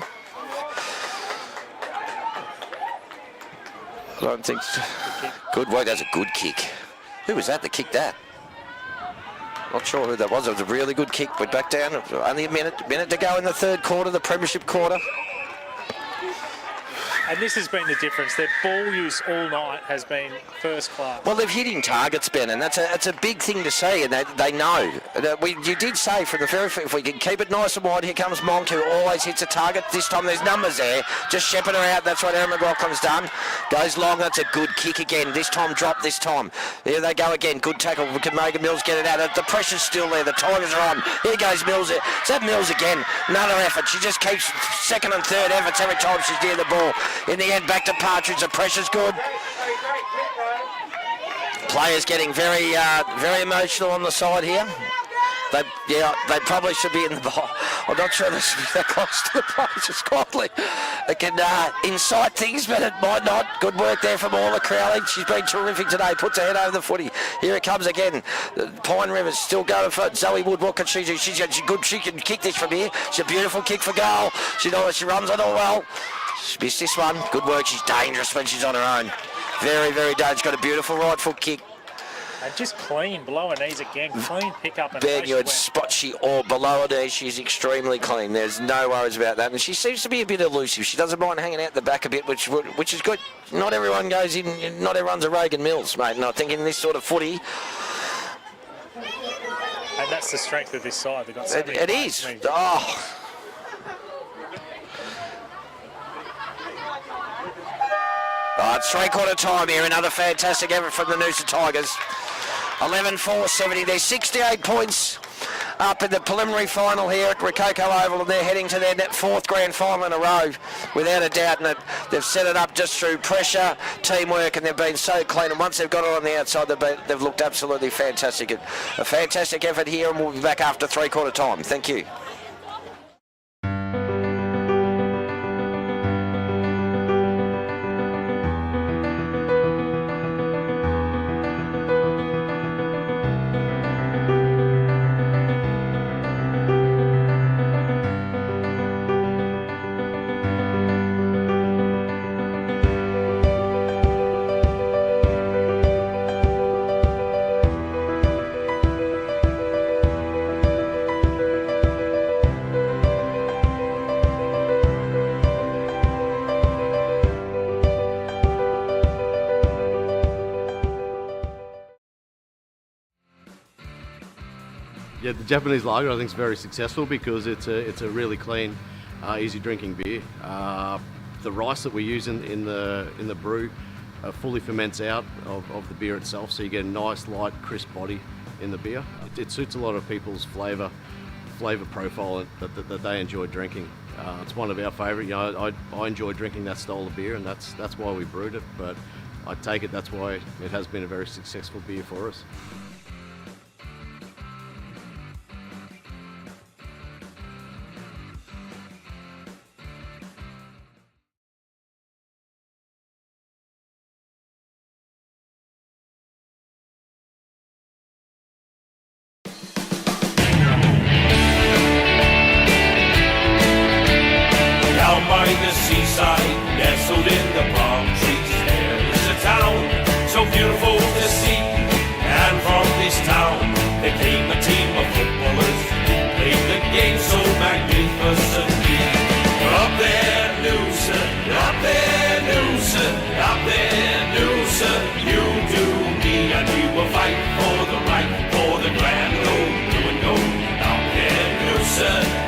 I don't think. Good work. That's a good kick. Who was that that kicked that? Not sure who that was. It was a really good kick. Went back down. Only a minute to go in the third quarter, the premiership quarter. And this has been the difference. Their ball use all night has been first class. Well, they've hitting targets, Ben, and that's a big thing to see, and they know. You did say from the very first, if we can keep it nice and wide, here comes Monk, who always hits a target. This time there's numbers there. Just shepherd her out. That's what Aaron McLaughlin's done. Goes long. That's a good kick again. This time drop this time. There they go again. Good tackle. Can Megan Mills get it out? The pressure's still there. The Tigers are on. Here goes Mills. Is that Mills again? Another effort. She just keeps second and third efforts every time she's near the ball. In the end, back to Partridge. The pressure's good. Players getting very emotional on the side here. They probably should be in the ball. I'm not sure they should be that close to the players. It's quietly. It can incite things, but it might not. Good work there from Orla Crowley. She's been terrific today. Puts her head over the footy. Here it comes again. Pine River's still going for Zoe Wood. What can she do? She's good. She can kick this from here. It's a beautiful kick for goal. She runs it all well. She missed this one. Good work. She's dangerous when she's on her own. Very, very dangerous. She's got a beautiful right foot kick. And just clean below her knees again. Clean pick up. And Ben, you would spot she or below her knee. She's extremely clean. There's no worries about that. And she seems to be a bit elusive. She doesn't mind hanging out the back a bit, which is good. Not everyone goes in. Not everyone's a Reagan Mills, mate. And I think in this sort of footy, and that's the strength of this side. They've got so many it is. Oh. It's three-quarter time here. Another fantastic effort from the Noosa Tigers. 11-4-70. They're 68 points up in the preliminary final here at Rococo Oval, and they're heading to their fourth grand final in a row, without a doubt. And they've set it up just through pressure, teamwork, and they've been so clean. And once they've got it on the outside, they've looked absolutely fantastic. A fantastic effort here, and we'll be back after three-quarter time. Thank you. Yeah, the Japanese lager I think is very successful because it's a really clean, easy drinking beer. The rice that we use in the brew fully ferments out of the beer itself, so you get a nice, light, crisp body in the beer. It suits a lot of people's flavour profile that they enjoy drinking. It's one of our favourite. You know, I enjoy drinking that style of beer, and that's why we brewed it. But I take it that's why it has been a very successful beer for us. The seaside, nestled in the palm trees, there is a town so beautiful to see. And from this town there came a team of footballers who played the game so magnificently. Up there, Noosa, up there, Noosa, up there, Noosa, you do me, and we will fight for the right, for the grand old blue and gold. Up there, Noosa.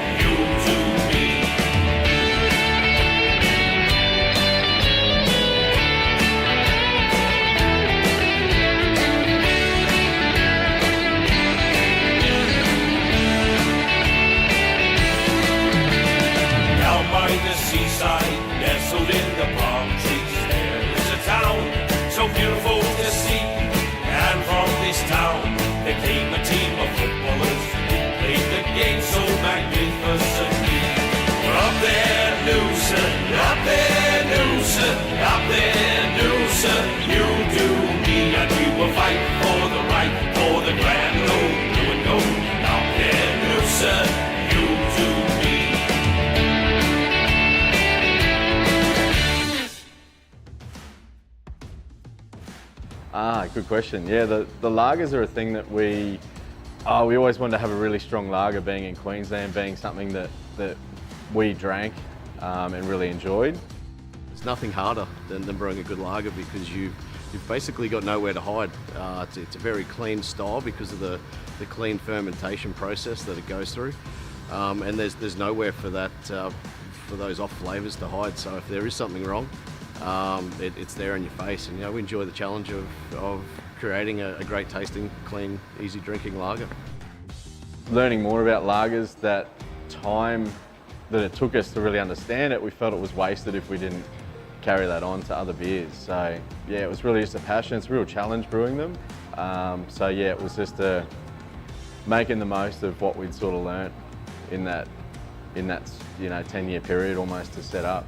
Nestled in the palm trees, there is a town so beautiful to see. And from this town there came a team of footballers who played the game so magnificently. Up there, Noosa, up there, Noosa, up there, Noosa, you do me, and we will fight for the right, for the grand old blue and gold. Up there, Noosa, you do me. Good question. Yeah, the lagers are a thing that we always wanted to have a really strong lager, being in Queensland, being something that we drank and really enjoyed. There's nothing harder than brewing a good lager because you've basically got nowhere to hide. It's a very clean style because of the clean fermentation process that it goes through, and there's nowhere for that for those off flavours to hide. So if there is something wrong, it's there in your face, and we enjoy the challenge of creating a great tasting, clean, easy drinking lager. Learning more about lagers, that time that it took us to really understand it, we felt it was wasted if we didn't carry that on to other beers. So yeah, it was really just a passion. It's a real challenge brewing them. So yeah, it was just making the most of what we'd sort of learnt in that 10-year period almost to set up.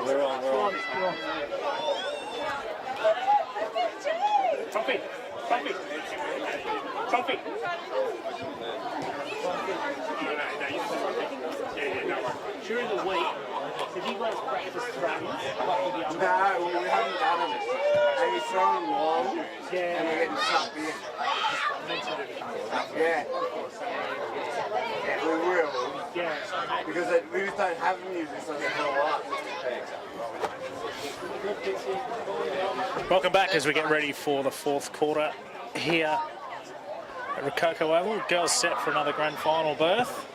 We're on. Trophy. During the week, have you guys practiced throwing? No, we haven't done it. And we throw them long, and we're getting sucked in. Yeah. We will. Yeah. Because we just don't have them usually, so they're a lot. Welcome back as we get ready for the fourth quarter here at Rococo Oval. Girls set for another grand final berth.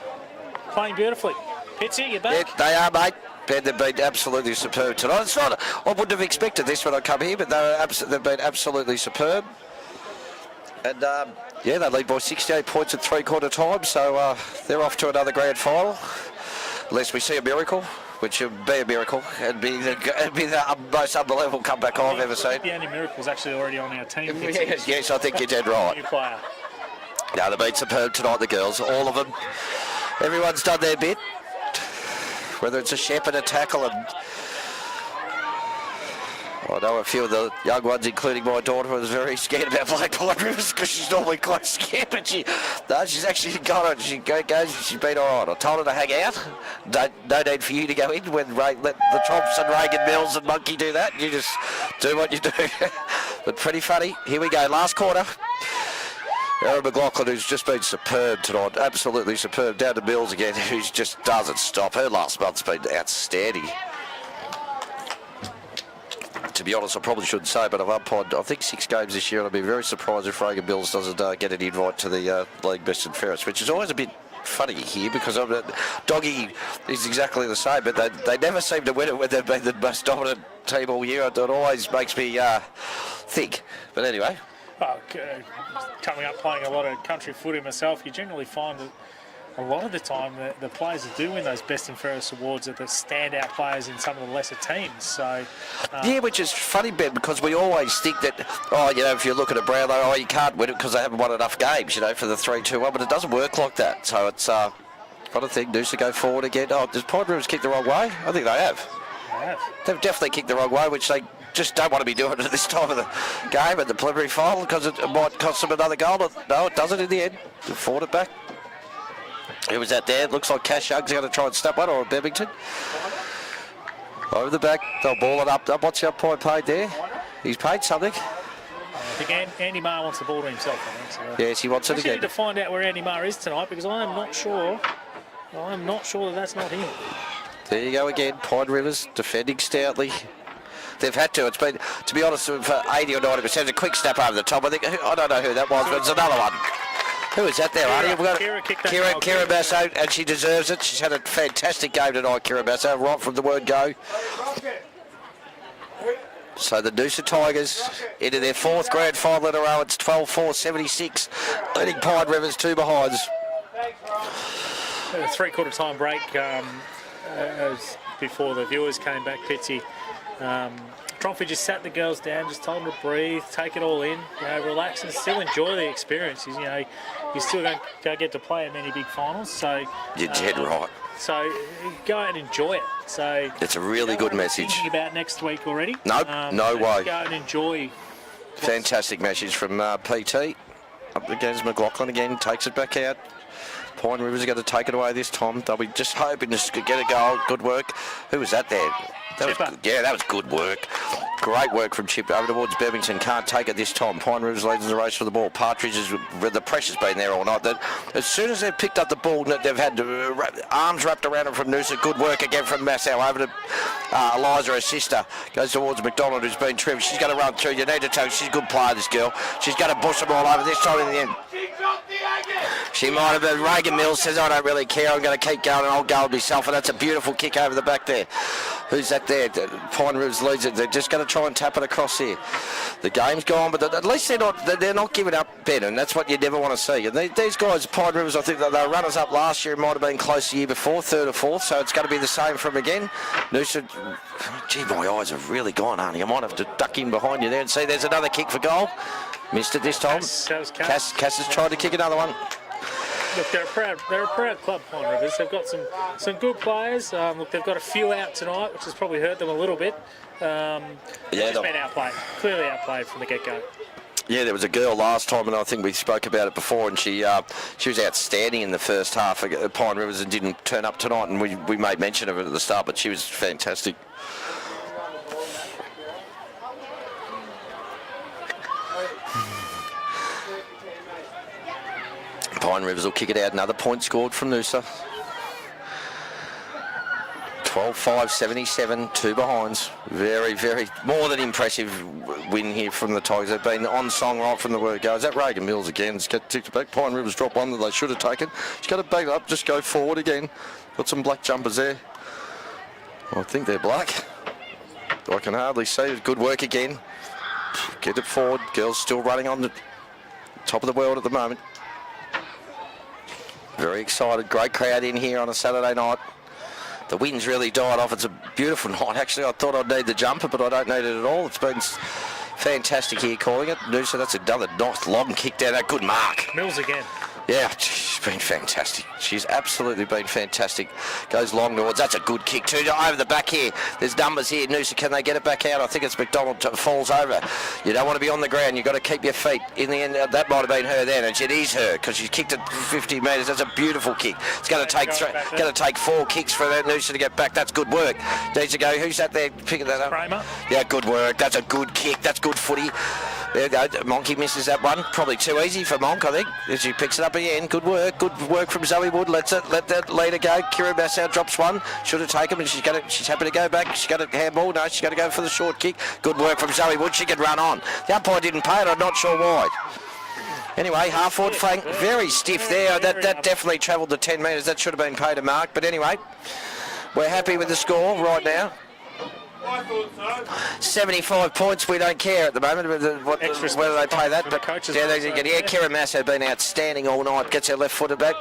Playing beautifully. Pitsy, you're back? Yeah, they are, mate. They've been absolutely superb tonight. It's not, I wouldn't have expected this when I come here, but they've been absolutely superb. And yeah, they lead by 68 points at three-quarter time, so they're off to another grand final. Unless we see a miracle, which would be a miracle. It'd be the most unbelievable comeback I've ever seen. The only miracle's actually already on our team. Yes, I think you're dead right. New player. No, they've been superb tonight, the girls, all of them. Everyone's done their bit. Whether it's a shepherd, a tackle, and I know a few of the young ones, including my daughter, was very scared about playing Pine Rivers because she's normally quite scared, but she's actually got it. She goes, she's been all right. I told her to hang out. No need for you to go in when let the Thompson, Reagan, Mills and Monkey do that. You just do what you do. But pretty funny. Here we go, last quarter. Aaron McLaughlin, who's just been superb tonight, absolutely superb. Down to Mills again, who just doesn't stop. Her last month's been outstanding. To be honest, I probably shouldn't say, but I've umpired, I think, 6 games this year, and I'd be very surprised if Reagan Mills doesn't get an invite to the League Best and Fairest, which is always a bit funny here because Doggy is exactly the same, but they never seem to win it when they've been the most dominant team all year. It always makes me think. But anyway. Coming up playing a lot of country footy myself, you generally find that a lot of the time the players that do win those Best and Fairest awards are the standout players in some of the lesser teams. So yeah, which is funny, Ben, because we always think that, if you look at a Brownlow, you can't win it because they haven't won enough games, for the 3-2-1, but it doesn't work like that. So it's got a thing. Noosa go forward again. Does Pine Rivers kick the wrong way? I think they have. They've definitely kicked the wrong way, which they just don't want to be doing at this time of the game at the preliminary final because it might cost them another goal. No, it doesn't in the end. They fought it back. Who was that there? It looks like Cash Young's going to try and snap one, or Bevington. Over the back, they'll ball it up. What's the umpire paid there? He's paid something. I think Andy Marr wants the ball to himself, I think. So. Yes, he wants it again. We need to find out where Andy Marr is tonight because I'm not sure that that's not him. There you go again. Pine Rivers defending stoutly. They've had to. It's been, to be honest, for 80 or 90%, a quick snap over the top. I don't know who that was, but it's another one. Who is that there, Artie? Kira Basso, and she deserves it. She's had a fantastic game tonight, Kira Basso, right from the word go. So the Noosa Tigers into their 4th grand final in a row. It's 12-4-76, leading Pine Rivers 2 behinds. A three-quarter time break before the viewers came back, Pitsy. Tromfy just sat the girls down, just told them to breathe, take it all in, relax and still enjoy the experience. You still don't get to play in many big finals, so you're dead right. So go out and enjoy it. So it's a really good message. Thinking about next week already? Nope, no way. Go and enjoy. Fantastic message from PT. Up against McLaughlin again, takes it back out. Pine Rivers are going to take it away this time. They'll be just hoping to get a goal. Good work. Who was that there? That was good work. Great work from Chip over towards Bevington. Can't take it this time. Pine Rivers leads the race for the ball. Partridge the pressure's been there all night. As soon as they've picked up the ball, they've had arms wrapped around them from Noosa. Good work again from Massow over to Eliza, her sister. Goes towards McDonald, who's been trimmed. She's going to run through. You need to tell she's a good player, this girl. She's going to bush them all over this time in the end. She might have been. Reagan Mills says, I don't really care. I'm going to keep going and I'll go myself. And that's a beautiful kick over the back there. Who's that there? Pine Rivers leads it. They're just going to try and tap it across here. The game's gone, but at least they're not giving up, Ben, and that's what you never want to see. And these guys, Pine Rivers, I think that they were runners up last year. It might have been close the year before, third or fourth, so it's going to be the same for them again. Noosa, gee, my eyes have really gone, Arnie. I might have to duck in behind you there and see there's another kick for goal. Missed it this time. Cass has tried to kick another one. Look, they're a proud club, Pine Rivers. They've got some good players. Look, they've got a few out tonight, which has probably hurt them a little bit. They've just been outplayed, clearly outplayed from the get-go. Yeah, there was a girl last time, and I think we spoke about it before, and she was outstanding in the first half at Pine Rivers and didn't turn up tonight, and we made mention of it at the start, but she was fantastic. Pine Rivers will kick it out. Another point scored from Noosa. 12-5-77, 2 behinds. Very, very, more than impressive win here from the Tigers. They've been on song right from the word go. Is that Reagan Mills again? It's got ticked back. Pine Rivers dropped one that they should have taken. Just got to back up, just go forward again. Got some black jumpers there. I think they're black. I can hardly see. Good work again. Get it forward. Girls still running on the top of the world at the moment. Very excited. Great crowd in here on a Saturday night. The wind's really died off. It's a beautiful night. Actually, I thought I'd need the jumper, but I don't need it at all. It's been fantastic here calling it. Noosa, that's another nice long kick down. That good mark. Mills again. Yeah, she's been fantastic. She's absolutely been fantastic. Goes long towards. That's a good kick too. Over the back here. There's numbers here. Noosa, can they get it back out? I think it's McDonald falls over. You don't want to be on the ground. You've got to keep your feet. In the end, that might have been her then, and it is her because she kicked it 50 metres. That's a beautiful kick. It's going to take 4 kicks for that Noosa to get back. That's good work. Needs to go. Who's that there picking that up? Kramer. Yeah, good work. That's a good kick. That's good footy. There you go. Monkey misses that one. Probably too easy for Monk, I think. As she picks it up again. Good work. Good work from Zoe Wood. Let that leader go. Kira Bassau drops one. Should have taken, but she's happy to go back. She's got a handball. No, she's got to go for the short kick. Good work from Zoe Wood. She could run on. The umpire didn't pay it. I'm not sure why. Anyway, half-forward flank. Very stiff there. That definitely travelled the 10 metres. That should have been paid a mark. But anyway, we're happy with the score right now. 75 points, we don't care at the moment whether they pay that. But Kira Masso been outstanding all night, gets her left footed back.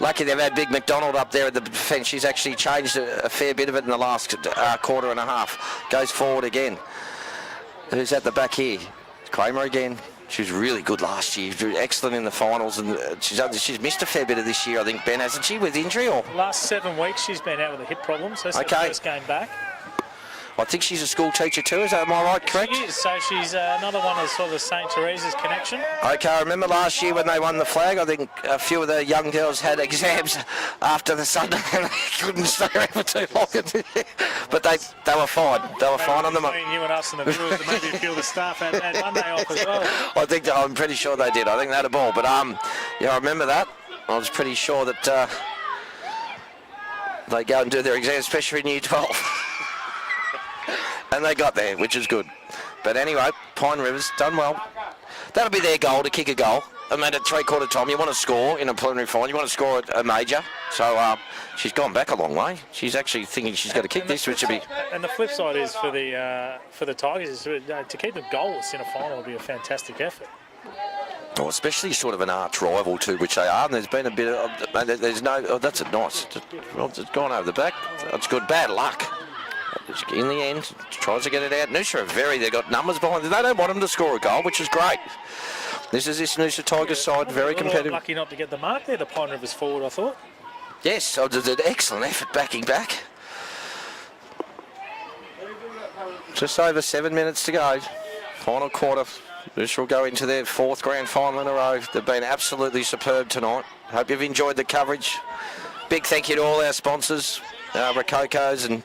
Lucky they've had Big McDonald up there at the defence. She's actually changed a fair bit of it in the last quarter and a half. Goes forward again. Who's at the back here? Kramer again. She was really good last year, excellent in the finals, and she's missed a fair bit of this year, I think, Ben, hasn't she, with injury? Or last 7 weeks she's been out with a hip problem, so that's her first game back. I think she's a school teacher too, am I right, correct? She is, so she's another one of sort of the St. Teresa's connection. Okay, I remember last year when they won the flag, I think a few of the young girls had exams after the Sunday and they couldn't stay around for too long. But they were fine. They were fine on the Between you and us and the viewers, maybe a few of the staff had Monday off as well. I'm pretty sure they did. I think they had a ball. But yeah, I remember that. I was pretty sure that they go and do their exams, especially in Year 12. And they got there, which is good. But anyway, Pine Rivers done well. That'll be their goal, to kick a goal. I mean, at 3/4 time, you want to score in a preliminary final. You want to score a major. So she's gone back a long way. She's actually thinking she's got to kick this, which would be. And the flip side is for the Tigers is to keep them goalless in a final would be a fantastic effort. Oh, especially sort of an arch rival too, which they are. And there's been a bit of. There's no. Oh, that's a nice. Well, it's gone over the back. That's good. Bad luck. In the end, tries to get it out. Noosa they've got numbers behind them. They don't want them to score a goal, which is great. This is Noosa Tigers side, very competitive. Lucky not to get the mark there, the Pine Rivers forward, I thought. Yes, so did an excellent effort backing back. Just over 7 minutes to go. Final quarter. Noosa will go into their 4th grand final in a row. They've been absolutely superb tonight. Hope you've enjoyed the coverage. Big thank you to all our sponsors. Rococo's and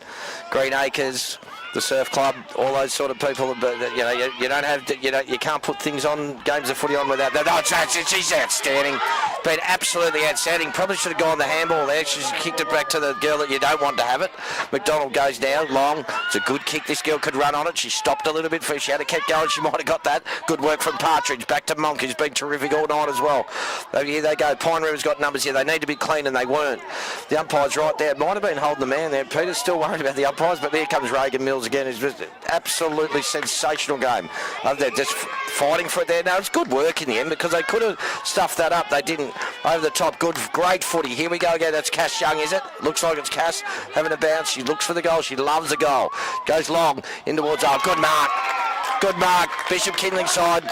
Green Acres, the surf club, all those sort of people. But you don't have to, you can't put things on games of footy on without that. Oh, she's outstanding. Been absolutely outstanding. Probably should have gone the handball there. She's kicked it back to the girl that you don't want to have it. McDonald goes down long. It's a good kick. This girl could run on it. She stopped a little bit. If she had to keep going, she might have got that. Good work from Partridge. Back to Monk, who's been terrific all night as well. Here they go. Pine River's got numbers here. They need to be clean, and they weren't. The umpire's right there. Might have been holding the man there. Peter's still worried about the umpires, but there comes Reagan Mills again. It's just an absolutely sensational game. They're just fighting for it there. Now, it's good work in the end because they could have stuffed that up. They didn't. Over the top. Good, great footy. Here we go again. That's Cass Young, is it? Looks like it's Cass having a bounce. She looks for the goal. She loves the goal. Goes long in towards. Oh, good mark. Good mark. Bishop Kinling side.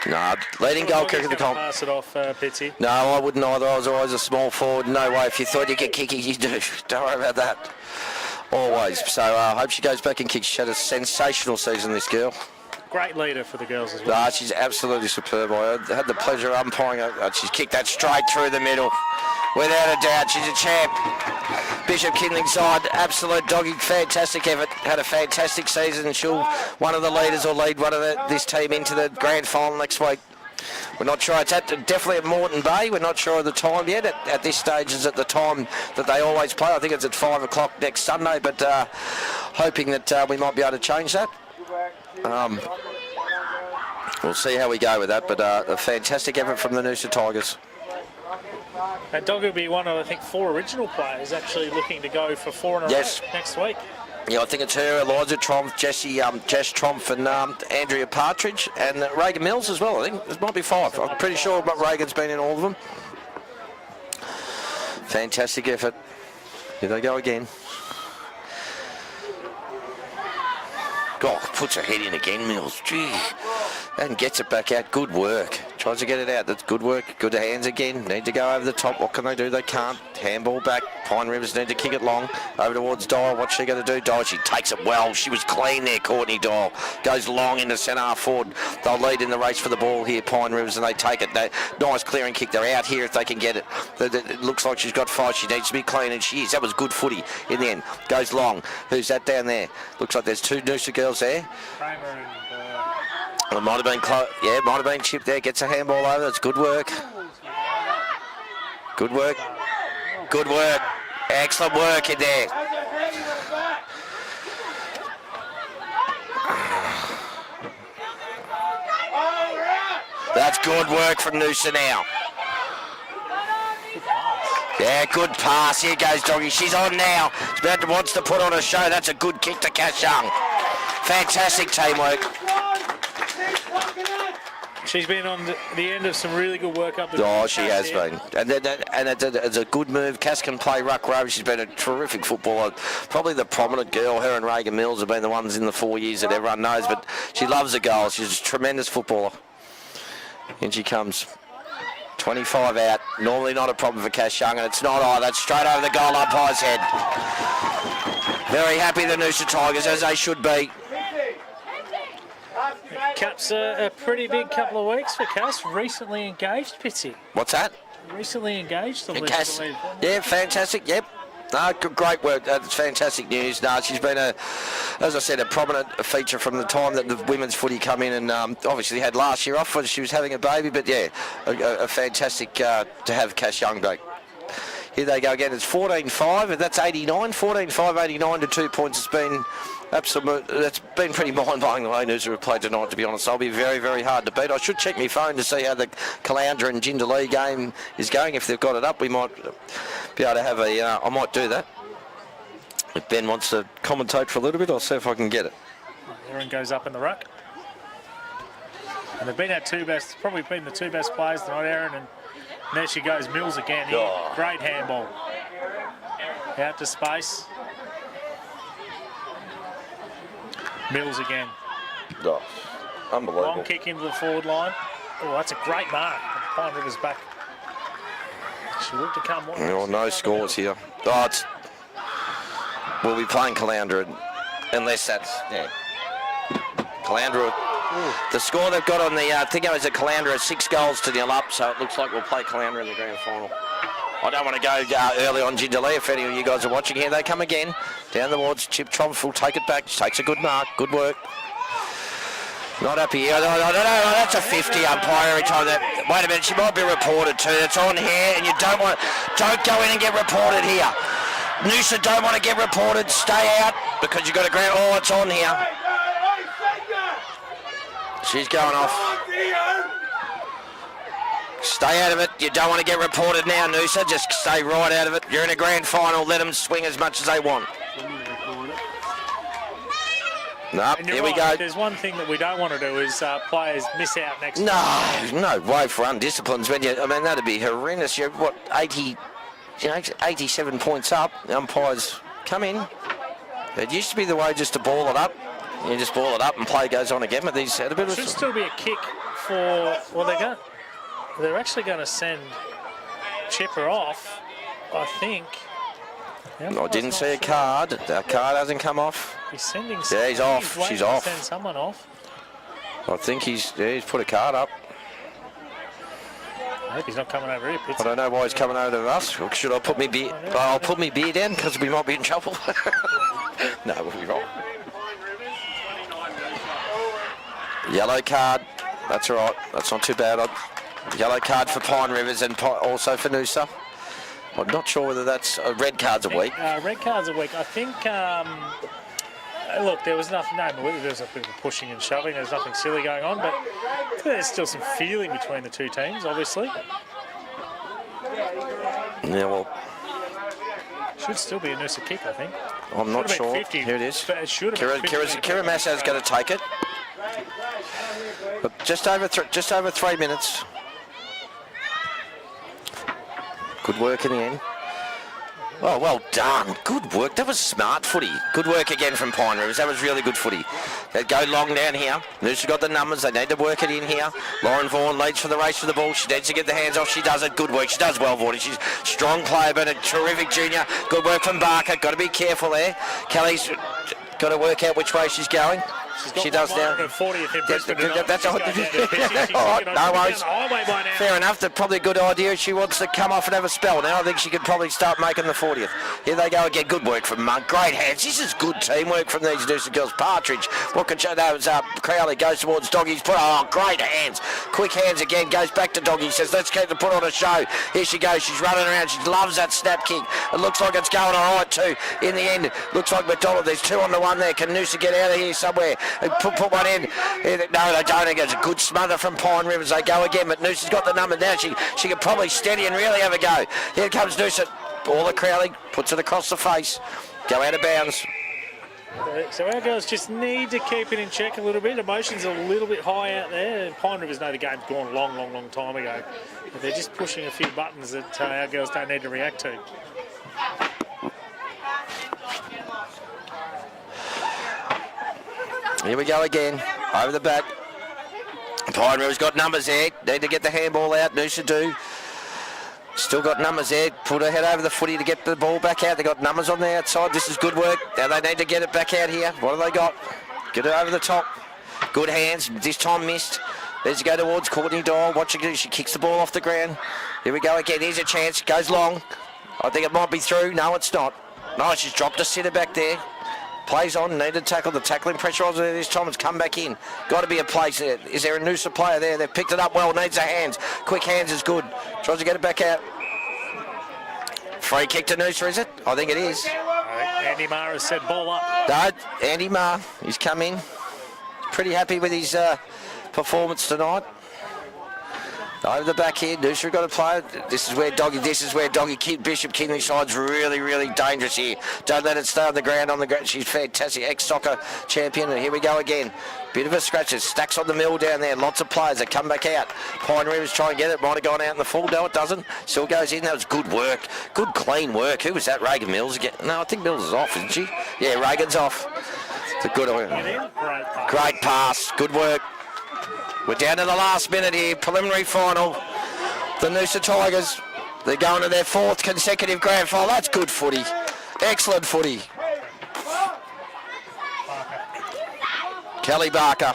No, leading goal kick of the comp. Pass it off, Pitsy. No, I wouldn't either. I was always a small forward. No way. If you thought you could kick it, you do. Don't worry about that. Always. So I hope she goes back and kicks. She had a sensational season, this girl. Great leader for the girls as well. She's absolutely superb. I had the pleasure of umpiring her. She's kicked that straight through the middle. Without a doubt, she's a champ. Bishop Kinling side, absolute doggy, fantastic effort. Had a fantastic season, and she'll one of the leaders or lead one of this team into the grand final next week. We're not sure. It's definitely at Moreton Bay. We're not sure of the time yet. At this stage is at the time that they always play. I think it's at 5 o'clock next Sunday, but hoping that we might be able to change that. We'll see how we go with that, but a fantastic effort from the Noosa Tigers. And Dog will be one of, I think, 4 original players actually looking to go for 4 in a row next week. Yeah, I think it's her, Eliza Tromp, Jess Tromp and Andrea Partridge, and Reagan Mills as well. I think it might be 5. I'm pretty sure Reagan's been in all of them. Fantastic effort. Here they go again. God, puts her head in again, Mills. Gee. And gets it back out. Good work. Tries to get it out. That's good work. Good hands again. Need to go over the top. What can they do? They can't. Handball back. Pine Rivers need to kick it long. Over towards Dial. What's she going to do? Dial, she takes it well. She was clean there, Courtney Dial. Goes long into centre half forward. They'll lead in the race for the ball here, Pine Rivers, and they take it. Nice clearing kick. They're out here if they can get it. It looks like she's got 5. She needs to be clean, and she is. That was good footy in the end. Goes long. Who's that down there? Looks like there's 2 Noosa girls there. It might have been close. Yeah, it might have been chipped there. Gets a handball over. That's good work. Good work. Good work. Excellent work in there. That's good work from Noosa now. Yeah, good pass. Here goes Doggy. She's on now. Wants to put on a show. That's a good kick to Cash Young. Fantastic teamwork. She's been on the end of some really good work up the Oh, she has been. And it's a good move. Cass can play ruck row. She's been a terrific footballer. Probably the prominent girl. Her and Reagan Mills have been the ones in the 4 years that everyone knows, but she loves the goal. She's a tremendous footballer. In she comes. 25 out. Normally not a problem for Cass Young, and it's not either. It's straight over the goal umpire's head. Very happy the Noosa Tigers, as they should be. Cap's a pretty big couple of weeks for Cass. Recently engaged, Pitsy. What's that? Recently engaged. Cass. Yeah, fantastic. Yep. No, great work. That's fantastic news. No, she's been as I said, a prominent feature from the time that the women's footy come in, and obviously had last year off when she was having a baby. But yeah, a fantastic to have Cass Young back. Here they go again. It's 14-5. That's 89. 14-5, 89 to 2 points. It's been absolute. That's been pretty mind-blowing the way Noosa have played tonight, to be honest. They'll be very, very hard to beat. I should check my phone to see how the Caloundra and Jindalee game is going. If they've got it up, we might be able to have a. I might do that. If Ben wants to commentate for a little bit, I'll see if I can get it. Erin goes up in the ruck. And they've been our 2 best, probably been the 2 best players tonight, Erin, and there she goes, Mills again. Oh. Great handball. Out to space. Mills again. Oh, unbelievable. Long kick into the forward line. Oh, that's a great mark. Pine River's back. She looked to come. No scores here. Oh, we'll be playing Caloundra unless that's Caloundra. The score they've got on the thing is that Caloundra is 6 goals to 0 up, so it looks like we'll play Caloundra in the grand final. I don't want to go early on Gingerlee if any of you guys are watching. Here they come again. Down the wards, Chip Tromf will take it back. She takes a good mark, good work. Not happy here. No, that's a 50 umpire every time that. Wait a minute, she might be reported too. It's on here, and you don't go in and get reported here. Noosa don't want to get reported. Stay out because you've got a grant. Oh, it's on here. She's going off. Stay out of it. You don't want to get reported now, Noosa. Just stay right out of it. You're in a grand final. Let them swing as much as they want. No, here we go. There's one thing that we don't want to do is players miss out next time. No way for undisciplines. When you, I mean, that'd be horrendous. You're, 87 points up. The umpires come in. It used to be the way just to ball it up. You just ball it up and play goes on again. But these had a bit of. Should still be a kick for. Well, they're actually going to send Chipper off, I think. I didn't see a card. That card hasn't come off. He's sending. Yeah, he's off. She's off. Send someone off. I think he's put a card up. I hope he's not coming over here, Pitts. I don't know why he's coming over to us. Should I put my beer? I'll put my beer down because we might be in trouble. No, we'll be wrong. Yellow card. That's all right. That's not too bad. Yellow card for Pine Rivers and also for Noosa. I'm not sure whether that's red cards a week. Red cards a week. I think. Look, there was nothing. No, there was a bit of pushing and shoving. There's nothing silly going on, but there's still some feeling between the two teams, obviously. Yeah, well, should still be a Noosa kick, I think. I'm not sure. 50, here it is. Kira Massa's going to take it. But just over 3 minutes. Good work in the end. Oh, well done. Good work. That was smart footy. Good work again from Pine Rivers. That was really good footy. They go long down here. Noosa got the numbers. They need to work it in here. Lauren Vaughan leads for the race for the ball. She needs to get the hands off. She does it. Good work. She does well, Vaughan. She's a strong player, but a terrific junior. Good work from Barker. Got to be careful there. Kelly's got to work out which way she's going. She does now. 40th in Brisbane tonight. That's all right. No worries. Fair enough. That's probably a good idea. She wants to come off and have a spell now. I think she could probably start making the 40th. Here they go again. Good work from Monk. Great hands. This is good teamwork from these Noosa girls. Partridge. What can show? That was Crowley goes towards Doggy's put. Oh, great hands. Quick hands again. Goes back to Doggy. Says, let's get to put on a show. Here she goes. She's running around. She loves that snap kick. It looks like it's going all right too. In the end, looks like McDonald. There's 2 on the 1 there. Can Noosa get out of here somewhere? Put one in. No, they don't. It's a good smother from Pine Rivers. They go again, but Noosa's got the number now. She can probably steady and really have a go. Here comes Noosa. Ball to Crowley. Puts it across the face. Go out of bounds. So our girls just need to keep it in check a little bit. Emotions are a little bit high out there. And Pine Rivers know the game's gone a long time ago. But they're just pushing a few buttons that our girls don't need to react to. Here we go again. Over the back. Pine River's got numbers there. Need to get the handball out. Noosa do. Still got numbers there. Put her head over the footy to get the ball back out. They got numbers on the outside. This is good work. Now they need to get it back out here. What have they got? Get it over the top. Good hands. This time missed. There's to go towards Courtney Doyle. Watch her. She kicks the ball off the ground. Here we go again. Here's a chance. Goes long. I think it might be through. No, it's not. No, she's dropped a sitter back there. Plays on, needed to tackle. The tackling pressure on there this time. It's come back in. Got to be a place there. Is there a Noosa player there? They've picked it up well. Needs the hands. Quick hands is good. Tries to get it back out. Free kick to Noosa, is it? I think it is. Andy Marr has said ball up. No, Andy Marr. He's come in. Pretty happy with his performance tonight. Over the back here, Noosa got to play. This is where Doggy Bishop Kingley side's really dangerous here. Don't let it stay on the ground. She's fantastic, ex-soccer champion. And here we go again. Bit of a scratch. It stacks on the mill down there. Lots of players that come back out. Pine Rivers try and get it. Might have gone out in the full. No, it doesn't. Still goes in. That was good work. Good clean work. Who was that? Reagan Mills again? No, I think Mills is off, isn't she? Yeah, Reagan's off. It's a good one. Great pass. Good work. We're down to the last minute here, preliminary final. The Noosa Tigers, they're going to their 4th consecutive grand final. That's good footy. Excellent footy. Kelly Barker.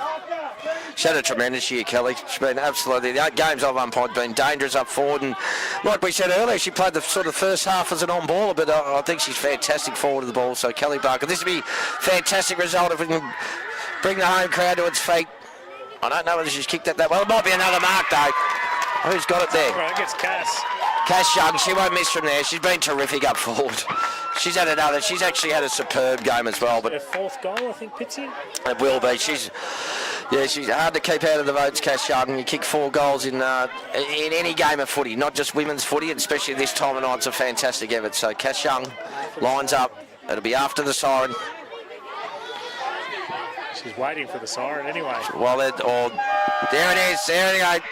had a tremendous year, Kelly. She's been absolutely, the 8 games I've umpired been dangerous up forward, and like we said earlier, she played the sort of first half as an on-baller, but I think she's fantastic forward of the ball. So Kelly Barker, this would be a fantastic result if we can bring the home crowd to its feet. I don't know whether she's kicked it that well. It might be another mark though. Who's got it there? Right, it gets Cass. Cass Young, she won't miss from there. She's been terrific up forward. She's actually had a superb game as well. But her 4th goal, I think, Pitsy. It will be. She's hard to keep out of the votes, Cass Young. You kick 4 goals in any game of footy, not just women's footy, and especially this time of night. It's a fantastic effort. So Cass Young lines up. It'll be after the siren. She's waiting for the siren anyway. Well, there it is. There it goes.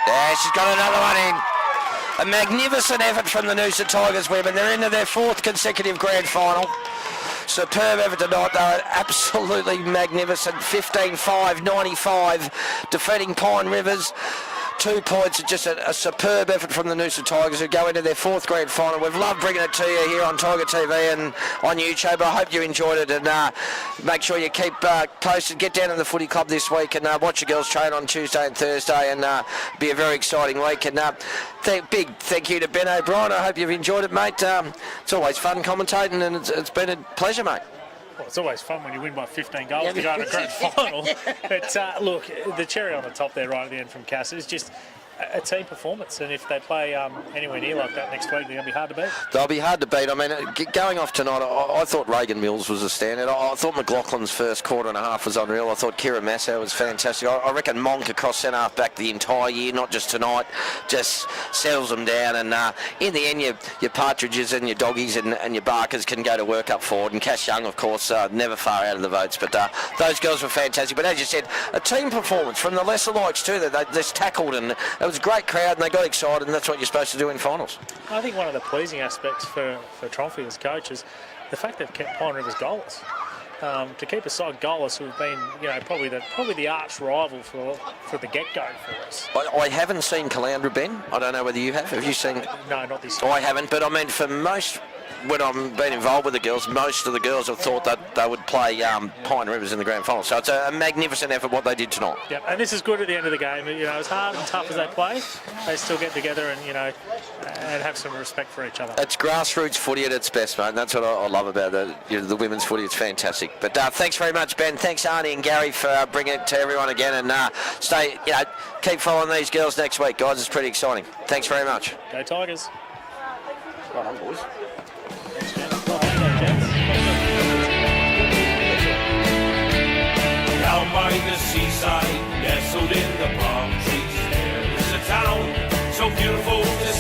Yeah, she's got another one in. A magnificent effort from the Noosa Tigers women. They're into their 4th consecutive grand final. Superb effort tonight. They were absolutely magnificent. 15-5, 95, defeating Pine Rivers. 2 points. Just a superb effort from the Noosa Tigers, who go into their 4th grand final. We've loved bringing it to you here on Tiger TV and on YouTube. I hope you enjoyed it, and make sure you keep posted. Get down to the footy club this week and watch your girls train on Tuesday and Thursday, and be a very exciting week. And big thank you to Ben O'Brien. I hope you've enjoyed it, mate. It's always fun commentating, and it's been a pleasure, mate. Well, it's always fun when you win by 15 goals to go to a grand final. But look, the cherry on the top there right at the end from Cass is just a team performance, and if they play anywhere near like that next week, they're going to be hard to beat. They'll be hard to beat. I mean, going off tonight, I thought Reagan Mills was a standout. I thought McLaughlin's first quarter and a half was unreal. I thought Kira Massow was fantastic. I reckon Monk across centre half back the entire year, not just tonight, just settles them down. And in the end, your Partridges and your Doggies and your Barkers can go to work up forward. And Cass Young, of course, never far out of the votes. But those girls were fantastic. But as you said, a team performance from the lesser likes too. They just tackled, and it was a great crowd, and they got excited, and that's what you're supposed to do in finals. I think one of the pleasing aspects for Tronfy as coach is the fact they've kept Pine Rivers goalless. To keep a side goalless, who've been, probably the arch rival for the get-go for us. I haven't seen Caloundra, Ben. I don't know whether you have. Have you seen? No, not this year. I haven't, but I mean, for most, when I've been involved with the girls, most of the girls have thought that they would play Pine Rivers in the grand final. So it's a magnificent effort what they did tonight. Yeah, and this is good at the end of the game. As hard and tough as they play, they still get together and and have some respect for each other. It's grassroots footy at its best, mate. And that's what I love about the women's footy. It's fantastic. But thanks very much, Ben. Thanks, Arnie and Gary, for bringing it to everyone again. And keep following these girls next week, guys. It's pretty exciting. Thanks very much. Go Tigers. Well done, boys. Down by the seaside, nestled in the palm trees, there is a town so beautiful to